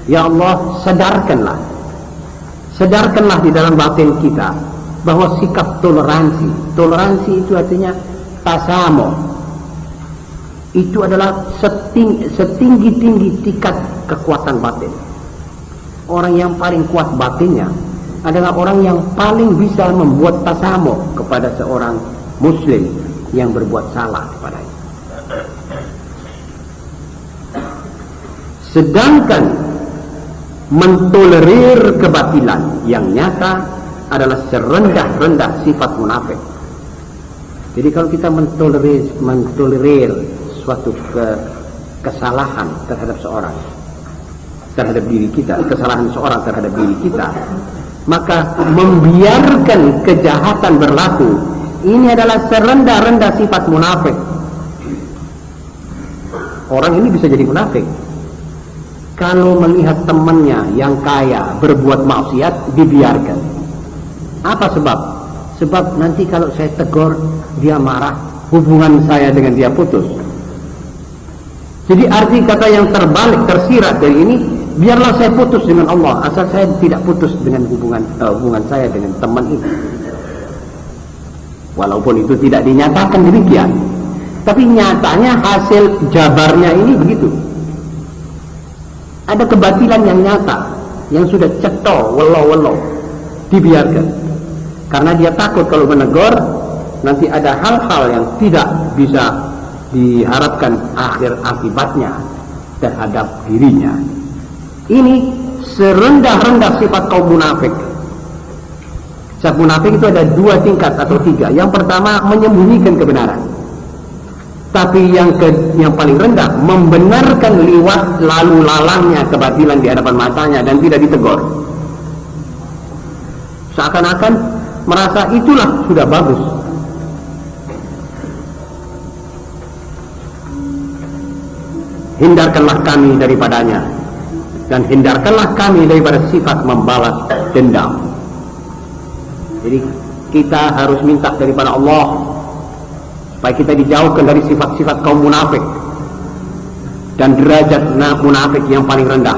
A: ya Allah, sedarkanlah di dalam batin kita bahwa sikap toleransi itu artinya tasamo, itu adalah setinggi-tinggi tingkat kekuatan batin. Orang yang paling kuat batinnya adalah orang yang paling bisa membuat tasamo kepada seorang muslim yang berbuat salah kepadanya. Sedangkan mentolerir kebatilan yang nyata adalah serendah-rendah sifat munafik. Jadi kalau kita mentolerir suatu kesalahan terhadap seorang, terhadap diri kita, kesalahan seorang terhadap diri kita, maka membiarkan kejahatan berlaku, ini adalah serendah-rendah sifat munafik. Orang ini bisa jadi munafik kalau melihat temannya yang kaya berbuat maksiat, dibiarkan. Apa sebab? Sebab nanti kalau saya tegur, dia marah, hubungan saya dengan dia putus. Jadi arti kata yang terbalik, tersirat dari ini, biarlah saya putus dengan Allah, asal saya tidak putus dengan hubungan saya dengan teman itu. Walaupun itu tidak dinyatakan demikian, tapi nyatanya hasil jabarnya ini begitu. Ada kebatilan yang nyata, yang sudah cetol, welo-welo, dibiarkan. Karena dia takut kalau menegur, nanti ada hal-hal yang tidak bisa diharapkan akhir akibatnya terhadap dirinya. Ini serendah-rendah sifat kaum munafik. Sifat munafik itu ada 2 tingkat atau 3. Yang pertama, menyembunyikan kebenaran. Tapi yang paling rendah, membenarkan liwat lalu lalangnya kebatilan di hadapan matanya dan tidak ditegur. Seakan-akan merasa itulah sudah bagus. Hindarkanlah kami daripadanya, dan hindarkanlah kami daripada sifat membalas dendam. Jadi kita harus minta daripada Allah supaya kita dijauhkan dari sifat-sifat kaum munafik dan derajat munafik yang paling rendah.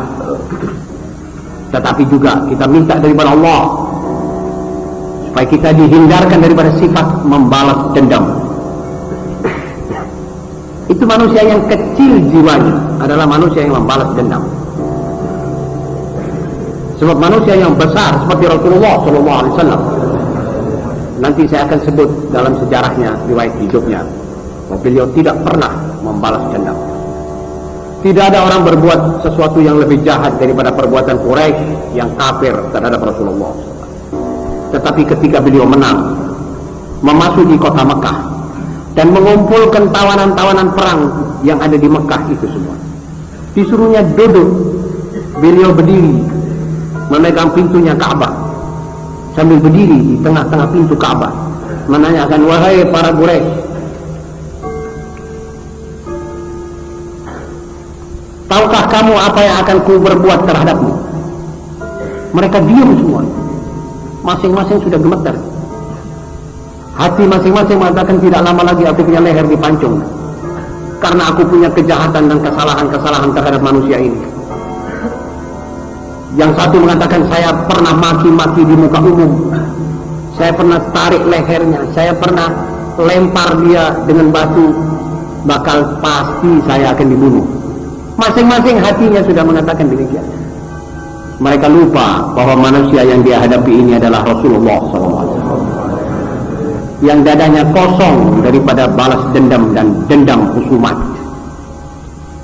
A: Tetapi juga kita minta daripada Allah supaya kita dihindarkan daripada sifat membalas dendam. Itu manusia yang kecil jiwanya adalah manusia yang membalas dendam. Sebab manusia yang besar seperti Rasulullah SAW, nanti saya akan sebut dalam sejarahnya, riwayat hidupnya, bahwa beliau tidak pernah membalas dendam. Tidak ada orang berbuat sesuatu yang lebih jahat daripada perbuatan Quraisy yang kafir terhadap Rasulullah. Tetapi ketika beliau menang, memasuki kota Mekah dan mengumpulkan tawanan-tawanan perang yang ada di Mekah itu semua, disuruhnya duduk, beliau berdiri memegang pintunya Ka'bah, sambil berdiri di tengah-tengah pintu Ka'bah, menanyakan, wahai para Quraisy, tahukah kamu apa yang akan ku berbuat terhadapmu? Mereka diam semua, masing-masing sudah gemetar. Hati masing-masing mengatakan, tidak lama lagi aku punya leher dipancung, karena aku punya kejahatan dan kesalahan-kesalahan terhadap manusia ini. Yang satu mengatakan, saya pernah maki-maki di muka umum, saya pernah tarik lehernya, saya pernah lempar dia dengan batu bakal pasti saya akan dibunuh. Masing-masing hatinya sudah mengatakan demikian. Mereka lupa bahwa manusia yang dia hadapi ini adalah Rasulullah SAW, yang dadanya kosong daripada balas dendam dan dendam husumat.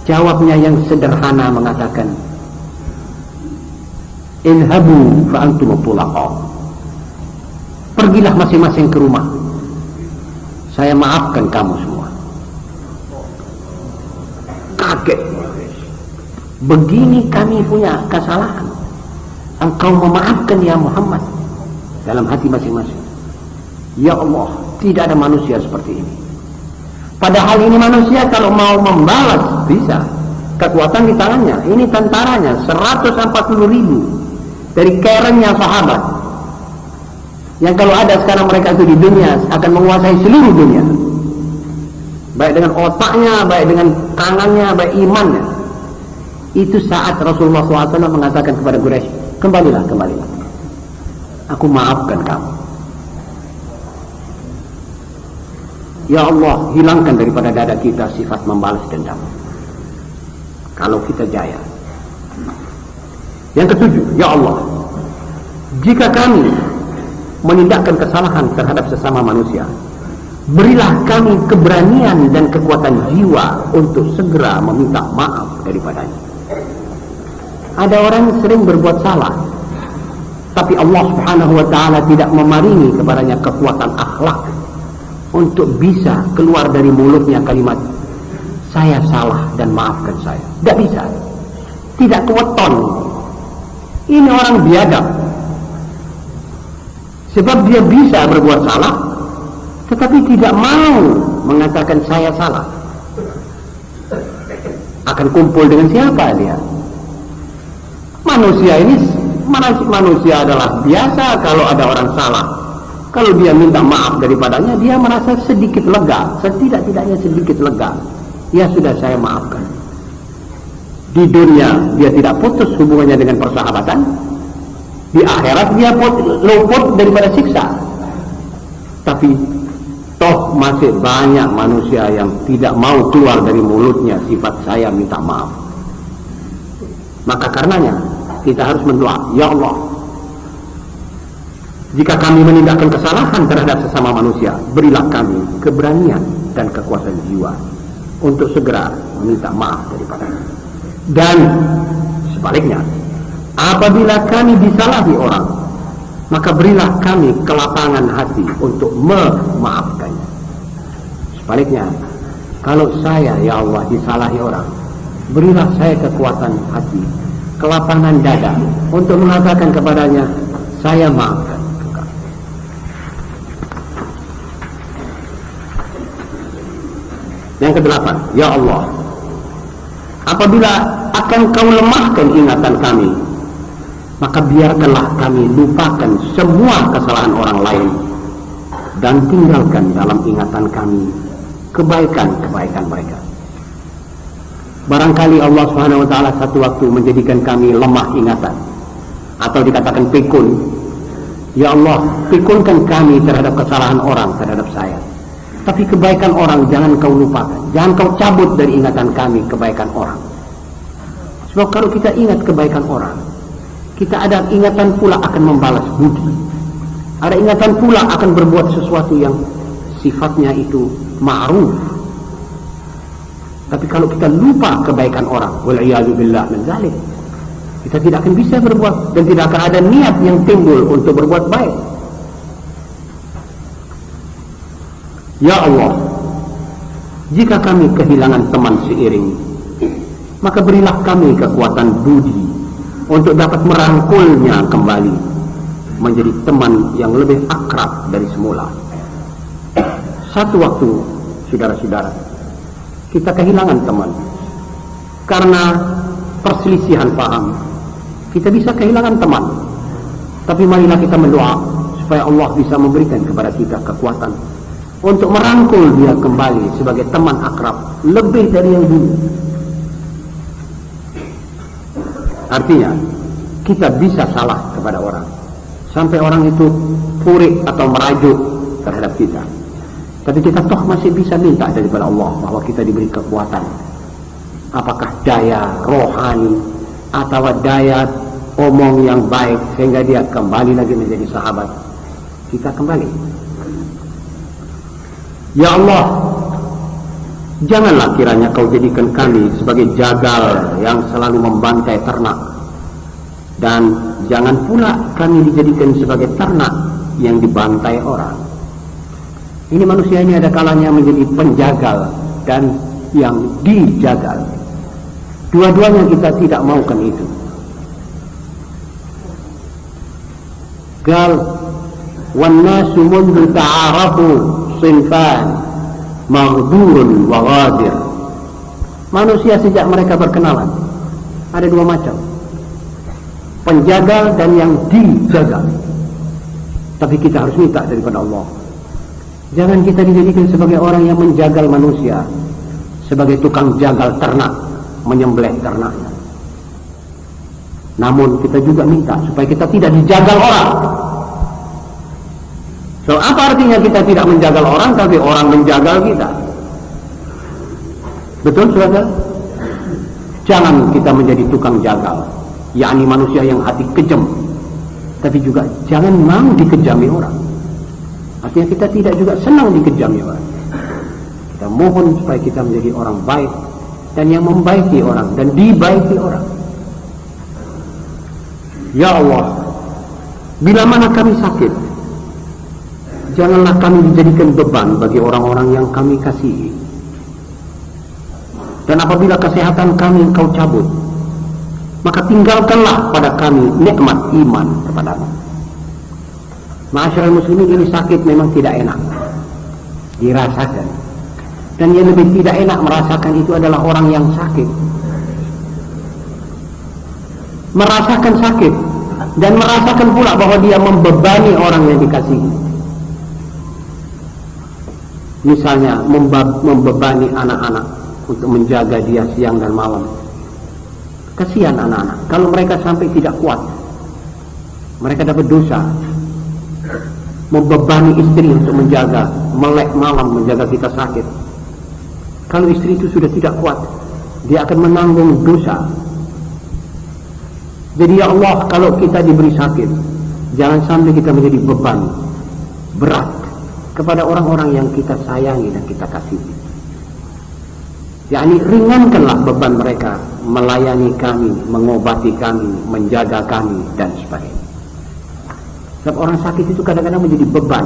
A: Jawabnya yang sederhana mengatakan, "Inhabu fa antum tulaqa." Pergilah masing-masing ke rumah, saya maafkan kamu semua. Kaget. Begini kami punya kesalahan, engkau memaafkan ya Muhammad. Dalam hati masing-masing, ya Allah, tidak ada manusia seperti ini. Padahal ini manusia kalau mau membalas bisa, kekuatan di tangannya. Ini tentaranya 140.000 dari kerennya sahabat, yang kalau ada sekarang mereka itu di dunia akan menguasai seluruh dunia, baik dengan otaknya, baik dengan tangannya, baik imannya. Itu saat Rasulullah SAW mengatakan kepada Quraisy, kembalilah, aku maafkan kamu. Ya Allah, hilangkan daripada dada kita sifat membalas dendam, kalau kita jaya. Yang ketujuh, ya Allah, jika kami menindakkan kesalahan terhadap sesama manusia, berilah kami keberanian dan kekuatan jiwa untuk segera meminta maaf daripadanya. Ada orang sering berbuat salah, tapi Allah Subhanahu wa ta'ala tidak memaringi kepadanya kekuatan akhlak untuk bisa keluar dari mulutnya kalimat saya salah dan maafkan saya. Tidak bisa, tidak keweton. Ini orang biadab, sebab dia bisa berbuat salah tetapi tidak mau mengatakan saya salah. Akan kumpul dengan siapa dia? Manusia ini, manusia adalah biasa kalau ada orang salah, kalau dia minta maaf daripadanya, dia merasa sedikit lega, setidak-tidaknya sedikit lega. Ya sudah, saya maafkan. Di dunia dia tidak putus hubungannya dengan persahabatan, di akhirat dia luput daripada siksa. Tapi toh masih banyak manusia yang tidak mau keluar dari mulutnya sifat saya minta maaf. Maka karenanya kita harus mendoa, ya Allah, jika kami menindakkan kesalahan terhadap sesama manusia, berilah kami keberanian dan kekuatan jiwa untuk segera meminta maaf daripadanya. Dan sebaliknya, apabila kami disalahi orang, maka berilah kami kelapangan hati untuk memaafkannya. Sebaliknya, kalau saya, ya Allah, disalahi orang, berilah saya kekuatan hati, kelapangan dada untuk mengatakan kepadanya, saya maafkan. Yang kedelapan, ya Allah, apabila akan kau lemahkan ingatan kami, maka biarkanlah kami lupakan semua kesalahan orang lain dan tinggalkan dalam ingatan kami kebaikan-kebaikan mereka. Barangkali Allah Subhanahu wa ta'ala satu waktu menjadikan kami lemah ingatan, atau dikatakan pikun. Ya Allah, pikunkan kami terhadap kesalahan orang terhadap saya, tapi kebaikan orang jangan kau lupakan, jangan kau cabut dari ingatan kami kebaikan orang. Sebab kalau kita ingat kebaikan orang, kita ada ingatan pula akan membalas budi, ada ingatan pula akan berbuat sesuatu yang sifatnya itu ma'ruf. Tapi kalau kita lupa kebaikan orang, wal'iyadu billah min zalik, kita tidak akan bisa berbuat, dan tidak akan ada niat yang timbul untuk berbuat baik. Ya Allah, jika kami kehilangan teman seiring, maka berilah kami kekuatan budi untuk dapat merangkulnya kembali menjadi teman yang lebih akrab dari semula. Satu waktu, saudara-saudara, kita kehilangan teman karena perselisihan paham. Kita bisa kehilangan teman, tapi marilah kita mendoa supaya Allah bisa memberikan kepada kita kekuatan untuk merangkul dia kembali sebagai teman akrab lebih dari yang dulu. Artinya, kita bisa salah kepada orang sampai orang itu purik atau merajuk terhadap kita. Tapi kita toh masih bisa minta daripada Allah bahwa kita diberi kekuatan. Apakah daya rohani atau daya omong yang baik sehingga dia kembali lagi menjadi sahabat. Kita kembali. Ya Allah, janganlah kiranya kau jadikan kami sebagai jagal yang selalu membantai ternak. Dan jangan pula kami dijadikan sebagai ternak yang dibantai orang. Ini manusia ini ada kalanya menjadi penjagal dan yang dijagal. Dua-duanya kita tidak maukan itu. Qal wan nasu mundu ta'arafu sinfan maghdurun wa ghadir. Manusia sejak mereka berkenalan ada dua macam, penjagal dan yang dijagal. Tapi kita harus minta daripada Allah, jangan kita dijadikan sebagai orang yang menjagal manusia, sebagai tukang jagal ternak, menyembelih ternaknya. Namun kita juga minta supaya kita tidak dijagal orang. So, apa artinya kita tidak menjagal orang tapi orang menjagal kita? Betul, saudara? Jangan kita menjadi tukang jagal, yakni manusia yang hati kejam. Tapi juga jangan mau dikejami orang. Artinya kita tidak juga senang dikejami orang. Kita mohon supaya kita menjadi orang baik dan yang membaiki orang dan dibaiki orang. Ya Allah, bila mana kami sakit, janganlah kami dijadikan beban bagi orang-orang yang kami kasihi. Dan apabila kesehatan kami Engkau cabut, maka tinggalkanlah pada kami nikmat iman kepadamu. Ma'asyiral muslimin, ini sakit memang tidak enak dirasakan. Dan yang lebih tidak enak merasakan itu adalah orang yang sakit. Merasakan sakit dan merasakan pula bahwa dia membebani orang yang dikasihi. Misalnya membebani anak-anak untuk menjaga dia siang dan malam. Kasihan anak-anak, kalau mereka sampai tidak kuat, mereka dapat dosa. Membebani istri untuk menjaga, melek malam menjaga kita sakit. Kalau istri itu sudah tidak kuat, dia akan menanggung dosa. Jadi ya Allah, kalau kita diberi sakit, jangan sampai kita menjadi beban berat kepada orang-orang yang kita sayangi dan kita kasihi. yakni ringankanlah beban mereka melayani kami, mengobati kami, menjaga kami dan sebagainya. Sebab orang sakit itu kadang-kadang menjadi beban,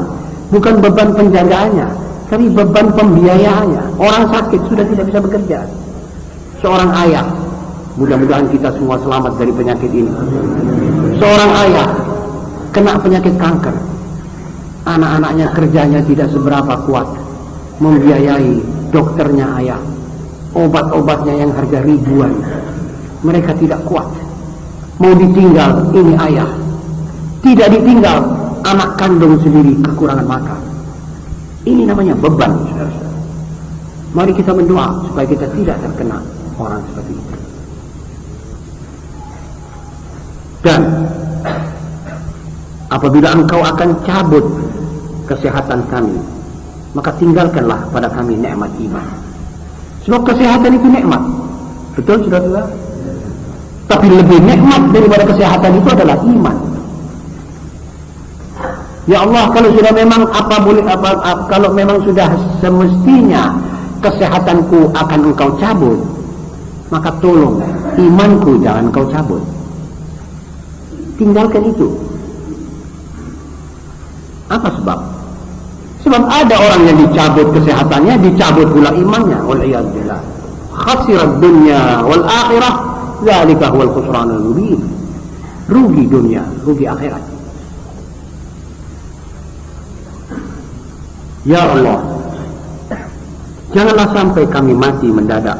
A: bukan beban penjagaannya, tapi beban pembiayaannya. Orang sakit sudah tidak bisa bekerja. Seorang ayah, mudah-mudahan kita semua selamat dari penyakit ini. Seorang ayah kena penyakit kanker, anak-anaknya kerjanya tidak seberapa kuat, membiayai dokternya ayah, obat-obatnya yang harga ribuan, mereka tidak kuat, mau ditinggal ini ayah, tidak ditinggal anak kandung sendiri kekurangan makan. Ini namanya beban, saudara-saudara. Mari kita berdoa supaya kita tidak terkena orang seperti itu. Dan apabila engkau akan cabut kesehatan kami, maka tinggalkanlah pada kami nikmat iman. Sebab kesehatan itu nikmat, betul saudara-saudara? Tapi lebih nikmat daripada kesehatan itu adalah iman. Ya Allah, kalau sudah memang kalau memang sudah semestinya kesehatanku akan engkau cabut, maka tolong imanku jangan engkau cabut. Tinggalkan itu. Apa sebab? Sebab ada orang yang dicabut kesehatannya, dicabut pula imannya. Wal'iyadillah. Khasirat dunya wal akhirah, dzalika huwal khusranul mubin. Rugi dunia, rugi akhirat. Ya Allah, janganlah sampai kami mati mendadak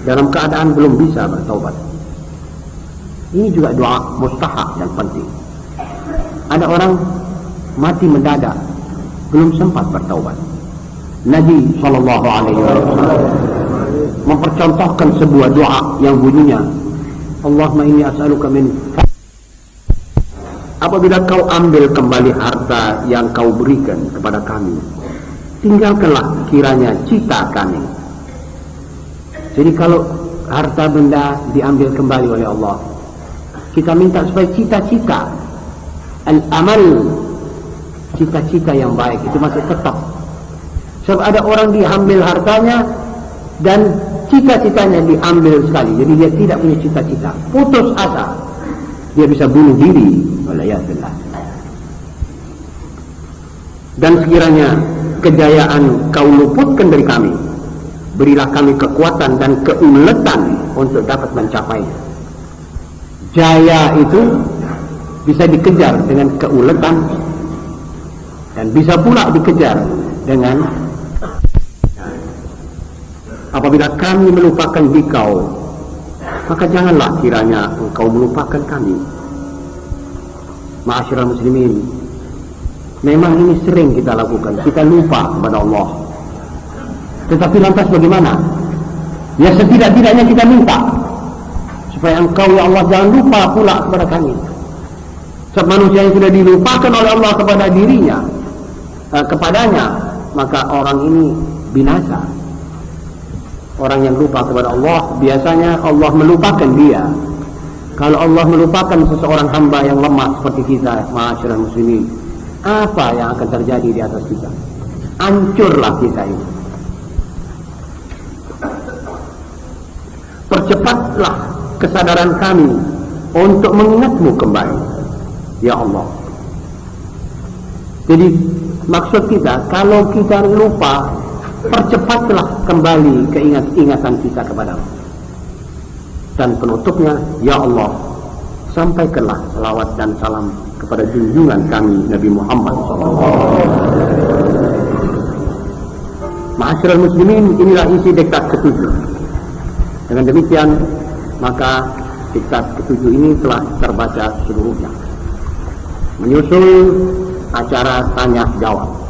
A: dalam keadaan belum bisa bertaubat. Ini juga doa mustahab dan penting. Ada orang mati mendadak belum sempat bertaubat. Nabi SAW mempercontohkan sebuah doa yang bunyinya, Allahumma inni as'aluka min, apabila kau ambil kembali harta yang kau berikan kepada kami, tinggalkanlah kiranya cita kami. Jadi kalau harta benda diambil kembali oleh Allah, kita minta supaya cita-cita al-amal, cita-cita yang baik itu masih tetap. Sebab ada orang diambil hartanya dan cita-citanya diambil sekali, jadi dia tidak punya cita-cita, putus asa, dia bisa bunuh diri. Waliyahillah. Dan sekiranya kejayaan kau luputkan dari kami, berilah kami kekuatan dan keuletan untuk dapat mencapainya. Jaya itu bisa dikejar dengan keuletan dan bisa pula dikejar dengan apabila kami melupakan dikau, maka janganlah kiranya engkau melupakan kami. Ma'asyiral muslimin, memang ini sering kita lakukan, kita lupa kepada Allah. Tetapi lantas bagaimana? Ya setidak-tidaknya kita minta supaya engkau ya Allah jangan lupa pula kepada kami. Sebab manusia yang sudah dilupakan oleh Allah kepada dirinya, kepadanya, maka orang ini binasa. Orang yang lupa kepada Allah, biasanya Allah melupakan dia. Kalau Allah melupakan seseorang hamba yang lemah seperti kita, ma'asyiral muslimin, apa yang akan terjadi di atas kita? Hancurlah kita ini. Percepatlah kesadaran kami untuk mengingatmu kembali, ya Allah. Jadi maksud kita, kalau kita lupa, percepatlah kembali keingatan kita kepadamu. Dan penutupnya, ya Allah, sampaikanlah salawat dan salam kepada junjungan kami Nabi Muhammad SAW. Ma'asyiral muslimin, inilah isi diktat ketujuh. Dengan demikian, maka diktat ketujuh ini telah terbaca seluruhnya. Menyusul acara tanya jawab.